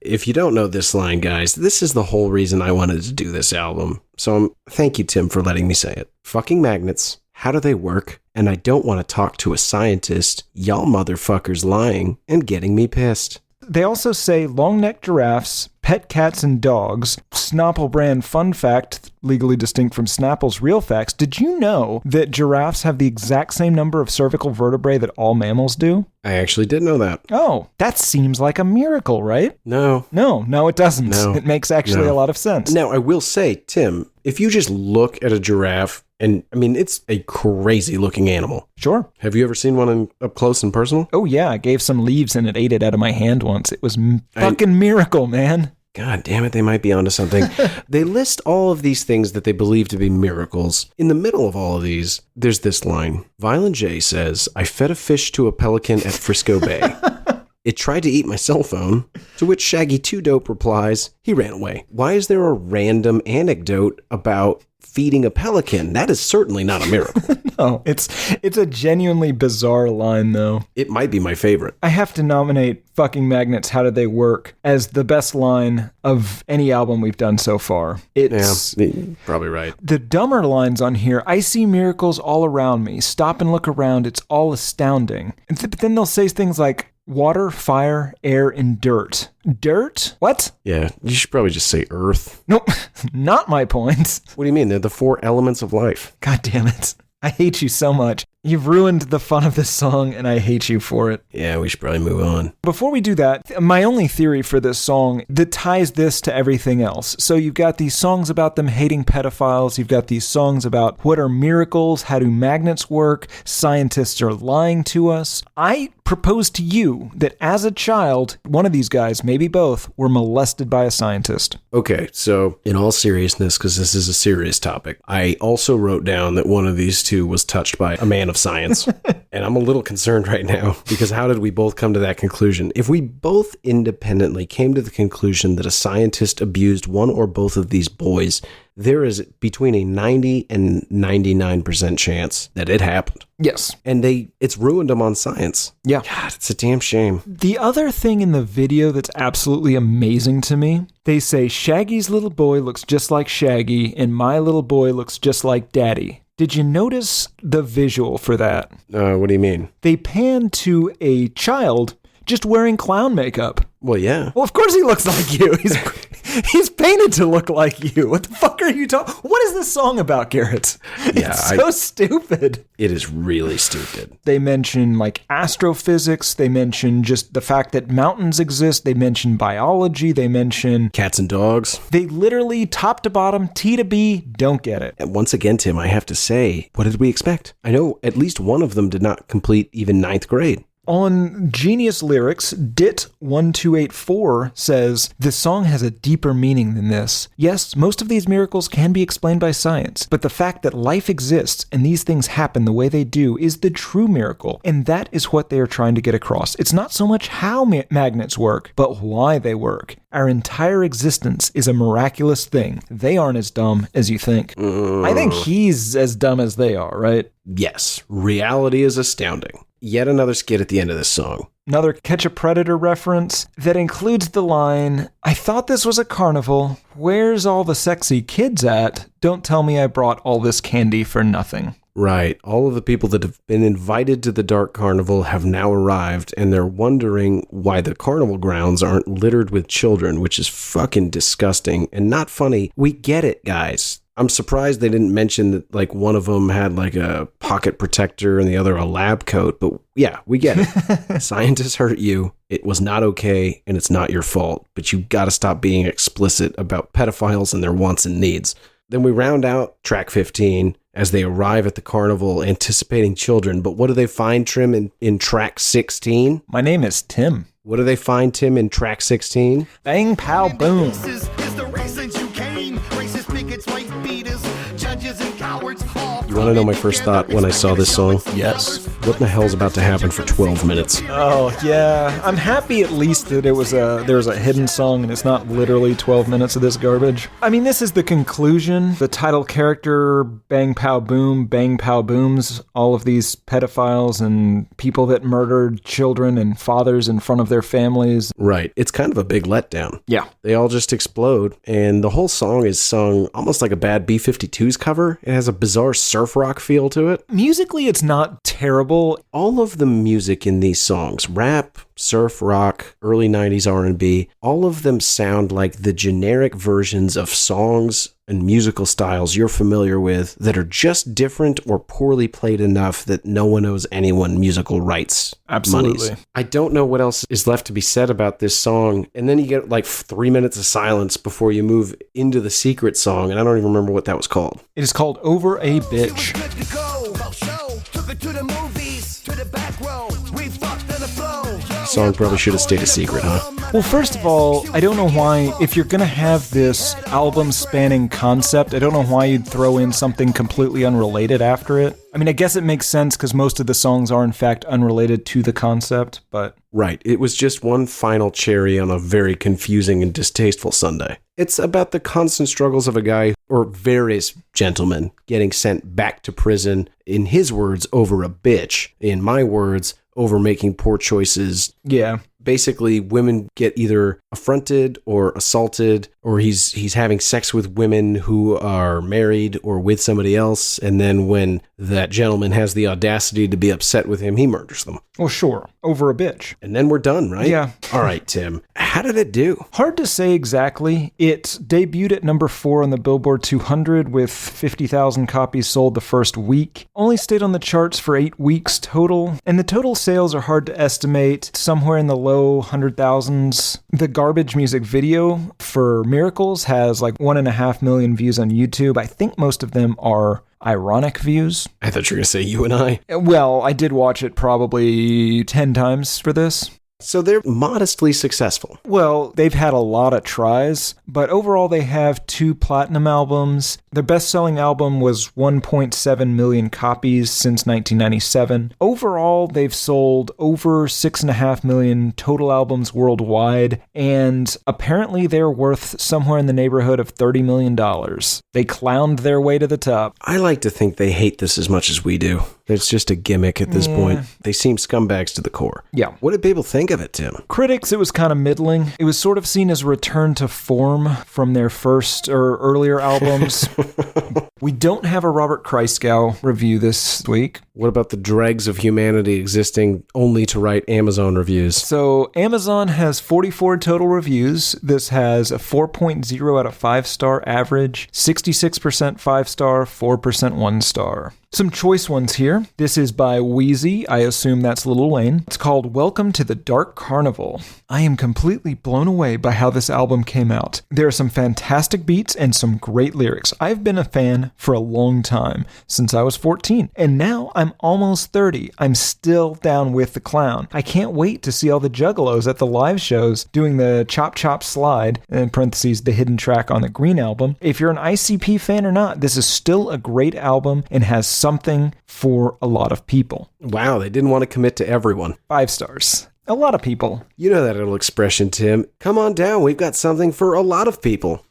B: if you don't know this line, guys, this is the whole reason I wanted to do this album. So thank you, Tim, for letting me say it. Fucking magnets. How do they work? And I don't want to talk to a scientist. Y'all motherfuckers lying and getting me pissed.
C: They also say long-necked giraffes, pet cats and dogs, Snapple brand fun fact, legally distinct from Snapple's real facts. Did you know that giraffes have the exact same number of cervical vertebrae that all mammals do?
B: I actually did know that.
C: Oh, that seems like a miracle, right?
B: No,
C: No, it doesn't.
B: No.
C: It makes actually a lot of sense.
B: Now, I will say, Tim, if you just look at a giraffe, and I mean, it's a crazy looking animal.
C: Sure.
B: Have you ever seen one up close and personal?
C: Oh, yeah, I gave some leaves and it ate it out of my hand once. It was fucking miracle, man.
B: God damn it, they might be onto something. They list all of these things that they believe to be miracles. In the middle of all of these, there's this line. Violent J says, "I fed a fish to a pelican at Frisco Bay." It tried to eat my cell phone, to which Shaggy 2 Dope replies, he ran away. Why is there a random anecdote about feeding a pelican? That is certainly not a miracle.
C: No, it's a genuinely bizarre line, though.
B: It might be my favorite.
C: I have to nominate Fucking Magnets, How Did They Work as the best line of any album we've done so far. It's
B: Yeah, you're probably right.
C: the dumber lines on here. I see miracles all around me. Stop and look around. It's all astounding. But then they'll say things like water, fire, air, and dirt. Dirt? What?
B: Yeah, you should probably just say earth.
C: Nope, not my point.
B: What do you mean? They're the 4 elements of life.
C: God damn it. I hate you so much. You've ruined the fun of this song, and I hate you for it.
B: Yeah, we should probably move on.
C: Before we do that, my only theory for this song that ties this to everything else. So you've got these songs about them hating pedophiles. You've got these songs about what are miracles, how do magnets work, scientists are lying to us. I propose to you that as a child, one of these guys, maybe both, were molested by a scientist.
B: Okay, so in all seriousness, because this is a serious topic, I also wrote down that one of these two was touched by a man of science. And I'm a little concerned right now, because how did we both come to that conclusion? If we both independently came to the conclusion that a scientist abused one or both of these boys, there is between a 90 and 99% chance that it happened.
C: Yes.
B: And it's ruined them on science.
C: Yeah.
B: God, it's a damn shame.
C: The other thing in the video that's absolutely amazing to me, they say Shaggy's little boy looks just like Shaggy and my little boy looks just like Daddy. Did you notice the visual for that?
B: What do you mean?
C: They pan to a child just wearing clown makeup.
B: Well, yeah.
C: Well, of course he looks like you. He's painted to look like you. What the fuck are you talking? What is this song about, Garrett?
B: Yeah,
C: it's so stupid.
B: It is really stupid.
C: They mention like astrophysics. They mention just the fact that mountains exist. They mention biology. They mention
B: Cats and dogs.
C: They literally, top to bottom, T to B, don't get it.
B: And once again, Tim, I have to say, what did we expect? I know at least one of them did not complete even 9th grade.
C: On Genius Lyrics, DIT1284 says, "The song has a deeper meaning than this. Yes, most of these miracles can be explained by science, but the fact that life exists and these things happen the way they do is the true miracle, and that is what they are trying to get across. It's not so much how magnets work, but why they work. Our entire existence is a miraculous thing. They aren't as dumb as you think." I think he's as dumb as they are, right?
B: Yes, reality is astounding. Yet another skit at the end of this song.
C: Another Catch a Predator reference that includes the line, "I thought this was a carnival. Where's all the sexy kids at? Don't tell me I brought all this candy for nothing."
B: Right. All of the people that have been invited to the Dark Carnival have now arrived, and they're wondering why the carnival grounds aren't littered with children, which is fucking disgusting and not funny. We get it, guys. I'm surprised they didn't mention that, like, one of them had, like, a pocket protector and the other a lab coat. But, yeah, we get it. Scientists hurt you. It was not okay, and it's not your fault. But you gotta stop being explicit about pedophiles and their wants and needs. Then we round out track 15 as they arrive at the carnival anticipating children. But what do they find, Trim, in track 16?
C: My name is Tim.
B: What do they find, Tim, in track 16?
C: Bang, pow, boom.
E: This is the reasons you came. Racist bigots, white beaters, judges and cowards.
B: You want to know my first thought when I saw this song?
C: Yes.
B: What in the hell's about to happen for 12 minutes?
C: Oh, yeah. I'm happy at least that there was a hidden song and it's not literally 12 minutes of this garbage. I mean, this is the conclusion. The title character, bang, pow, booms, all of these pedophiles and people that murdered children and fathers in front of their families.
B: Right. It's kind of a big letdown.
C: Yeah.
B: They all just explode, and the whole song is sung almost like a bad B-52s cover. It has a bizarre surf rock feel to it.
C: Musically, it's not terrible.
B: All of the music in these songs, rap, surf rock, early 90s R&B, all of them sound like the generic versions of songs and musical styles you're familiar with that are just different or poorly played enough that no one owes anyone musical rights.
C: Absolutely.
B: Monies. I don't know what else is left to be said about this song. And then you get like 3 minutes of silence before you move into the secret song. And I don't even remember what that was called.
C: It is called Over a Bitch.
E: Good to go. Took her to the movies, to the back row. We fucked to the flow.
B: Song probably should have stayed a secret, huh?
C: Well, first of all, I don't know why, if you're going to have this album-spanning concept, I don't know why you'd throw in something completely unrelated after it. I mean, I guess it makes sense because most of the songs are, in fact, unrelated to the concept, but...
B: Right, it was just one final cherry on a very confusing and distasteful sundae. It's about the constant struggles of a guy, or various gentlemen, getting sent back to prison, in his words, over a bitch. In my words, over making poor choices.
C: Yeah.
B: Basically, women get either affronted or assaulted, or he's having sex with women who are married or with somebody else, and then when that gentleman has the audacity to be upset with him, he murders them.
C: Well, sure. Over a bitch.
B: And then we're done, right?
C: Yeah.
B: All right, Tim. How did it do?
C: Hard to say exactly. It debuted at number 4 on the Billboard 200 with 50,000 copies sold the first week. Only stayed on the charts for 8 weeks total. And the total sales are hard to estimate, somewhere in the low 100,000s. The Garbage music video for Miracles has like 1.5 million views on YouTube. I think most of them are ironic views.
B: I thought you were going to say you and I.
C: Well, I did watch it probably 10 times for this.
B: So they're modestly successful.
C: Well, they've had a lot of tries, but overall they have 2 platinum albums. Their best-selling album was 1.7 million copies since 1997. Overall, they've sold over 6.5 million total albums worldwide, and apparently they're worth somewhere in the neighborhood of $30 million. They clowned their way to the top.
B: I like to think they hate this as much as we do. It's just a gimmick at this point. They seem scumbags to the core.
C: Yeah.
B: What did people think of it, Tim?
C: Critics, it was kind of middling. It was sort of seen as a return to form from their first or earlier albums. We don't have a Robert Christgau review this week.
B: What about the dregs of humanity existing only to write Amazon reviews?
C: So Amazon has 44 total reviews. This has a 4.0 out of 5-star average, 66% 5-star, 4% 1-star. Some choice ones here. This is by Wheezy. I assume that's Lil Wayne. It's called Welcome to the Dark Carnival. I am completely blown away by how this album came out. There are some fantastic beats and some great lyrics. I've been a fan for a long time, since I was 14. And now I'm almost 30. I'm still down with the clown. I can't wait to see all the juggalos at the live shows doing the Chop Chop Slide, in parentheses, the hidden track on the Green album. If you're an ICP fan or not, this is still a great album and has something for a lot of people.
B: Wow, they didn't want to commit to everyone.
C: 5 stars. A lot of people.
B: You know that little expression, Tim. Come on down, we've got something for a lot of people.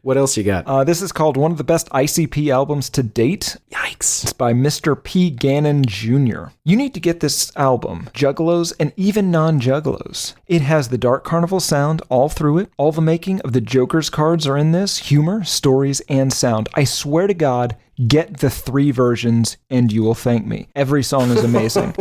B: What else you got?
C: This is called one of the best ICP albums to date.
B: Yikes.
C: It's by Mr. P. Gannon Jr. You need to get this album, Juggalos and even non-Juggalos. It has the Dark Carnival sound all through it. All the making of the Joker's cards are in this, humor, stories, and sound. I swear to God, get the 3 versions and you will thank me. Every song is amazing.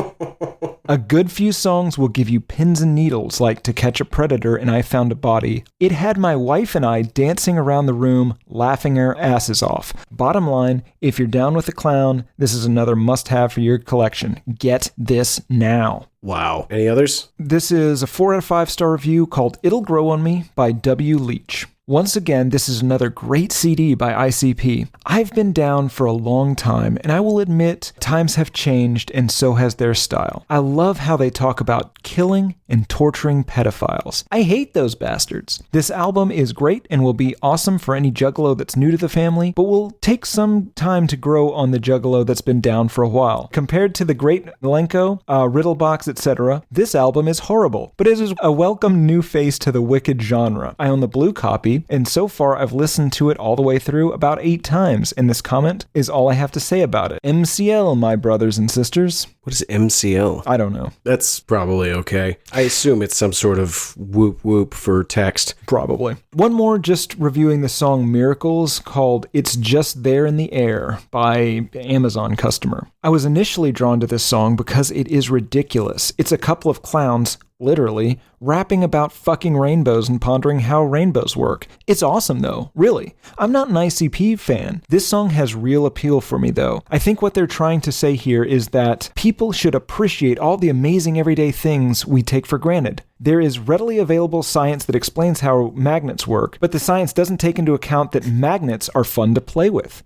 C: A good few songs will give you pins and needles, like To Catch a Predator and I Found a Body. It had my wife and I dancing around the room, laughing our asses off. Bottom line, if you're down with the clown, this is another must-have for your collection. Get this now.
B: Wow. Any others?
C: This is a 4 out of 5-star review called It'll Grow on Me by W. Leach. Once again, this is another great CD by ICP. I've been down for a long time, and I will admit times have changed and so has their style. I love how they talk about killing and torturing pedophiles. I hate those bastards. This album is great and will be awesome for any juggalo that's new to the family, but will take some time to grow on the juggalo that's been down for a while. Compared to the great Milenko, Riddlebox, etc., this album is horrible, but it is a welcome new face to the wicked genre. I own the blue copy, and so far I've listened to it all the way through about 8 times, and this comment is all I have to say about it. MCL, my brothers and sisters.
B: What is MCL?
C: I don't know.
B: That's probably okay. I assume it's some sort of whoop whoop for text.
C: Probably. One more, just reviewing the song Miracles, called It's Just There in the Air by Amazon customer. I was initially drawn to this song because it is ridiculous. It's a couple of clowns, literally, rapping about fucking rainbows and pondering how rainbows work. It's awesome though, really. I'm not an ICP fan. This song has real appeal for me though. I think what they're trying to say here is that people should appreciate all the amazing everyday things we take for granted. There is readily available science that explains how magnets work, but the science doesn't take into account that magnets are fun to play with.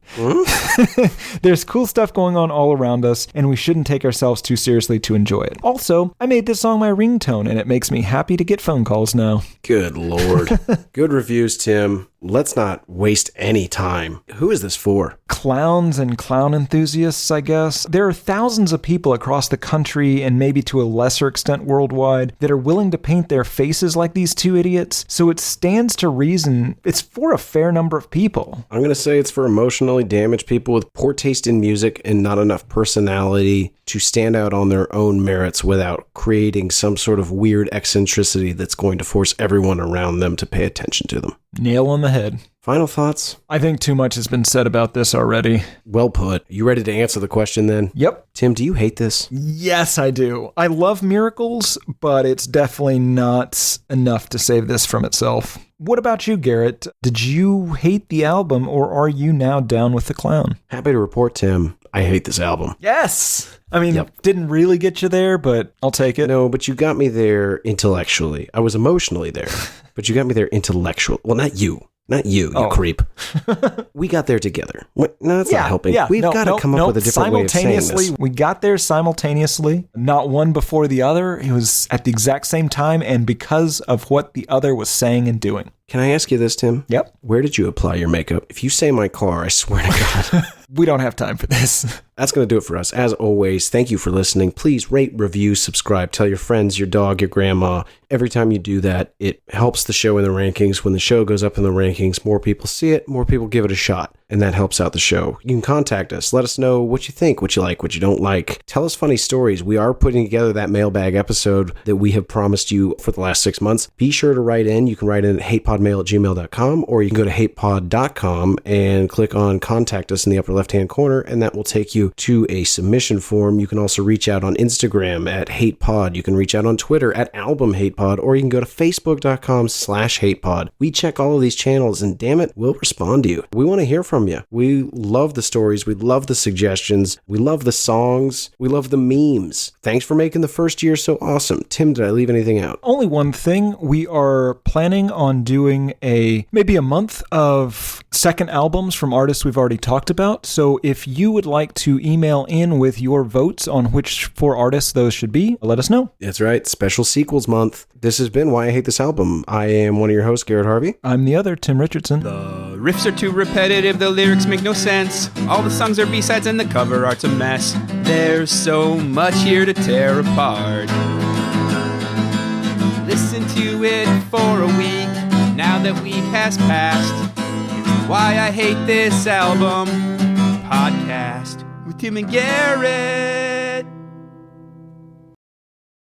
C: There's cool stuff going on all around us, and we shouldn't take ourselves too seriously to enjoy it. Also, I made this song my ringtone, and it makes me happy to get phone calls now.
B: Good Lord. Good reviews, Tim. Let's not waste any time. Who is this for?
C: Clowns and clown enthusiasts, I guess. There are thousands of people across the country and maybe to a lesser extent worldwide that are willing to paint their faces like these two idiots, so it stands to reason it's for a fair number of people.
B: I'm going to say it's for emotionally damaged people with poor taste in music and not enough personality to stand out on their own merits without creating some sort of weird eccentricity that's going to force everyone around them to pay attention to them.
C: Nail on the head.
B: Final thoughts?
C: I think too much has been said about this already.
B: Well put. You ready to answer the question then?
C: Yep.
B: Tim, do you hate this?
C: Yes, I do. I love miracles, but it's definitely not enough to save this from itself. What about you, Garrett? Did you hate the album, or are you now down with the clown?
B: Happy to report, Tim, I hate this album.
C: Yes! I mean, Didn't really get you there, but I'll take it.
B: No, but you got me there intellectually. I was emotionally there, but you got me there intellectually. Well, not you. Not you, you creep. We got there together. What? No, that's not helping. We've got to come up with a different way of saying this.
C: We got there simultaneously, not one before the other. It was at the exact same time and because of what the other was saying and doing.
B: Can I ask you this, Tim?
C: Yep.
B: Where did you apply your makeup? If you say my car, I swear to God.
C: We don't have time for this.
B: That's going to do it for us. As always, thank you for listening. Please rate, review, subscribe, tell your friends, your dog, your grandma. Every time you do that, it helps the show in the rankings. When the show goes up in the rankings, more people see it, more people give it a shot, and that helps out the show. You can contact us. Let us know what you think, what you like, what you don't like. Tell us funny stories. We are putting together that mailbag episode that we have promised you for the last 6 months. Be sure to write in. You can write in at hatePodMail@gmail.com, or you can go to hatepod.com and click on Contact Us in the upper left-hand corner, and that will take you to a submission form. You can also reach out on Instagram at hatepod. You can reach out on Twitter at albumhatepod, or you can go to facebook.com/hatepod. We check all of these channels, and damn it, we'll respond to you. We want to hear from you. We love the stories. We love the suggestions. We love the songs. We love the memes. Thanks for making the first year so awesome. Tim, did I leave anything out?
C: Only one thing. We are planning on doing maybe a month of second albums from artists we've already talked about. So if you would like to email in with your votes on which 4 artists those should be, let us know.
B: That's right. Special Sequels Month. This has been Why I Hate This Album. I am one of your hosts, Garrett Harvey.
C: I'm the other, Tim Richardson.
A: The riffs are too repetitive, the lyrics make no sense. All the songs are B-sides and the cover art's a mess. There's so much here to tear apart. Listen to it for a week, now that week has passed. It's Why I Hate This Album podcast with Tim and Garrett.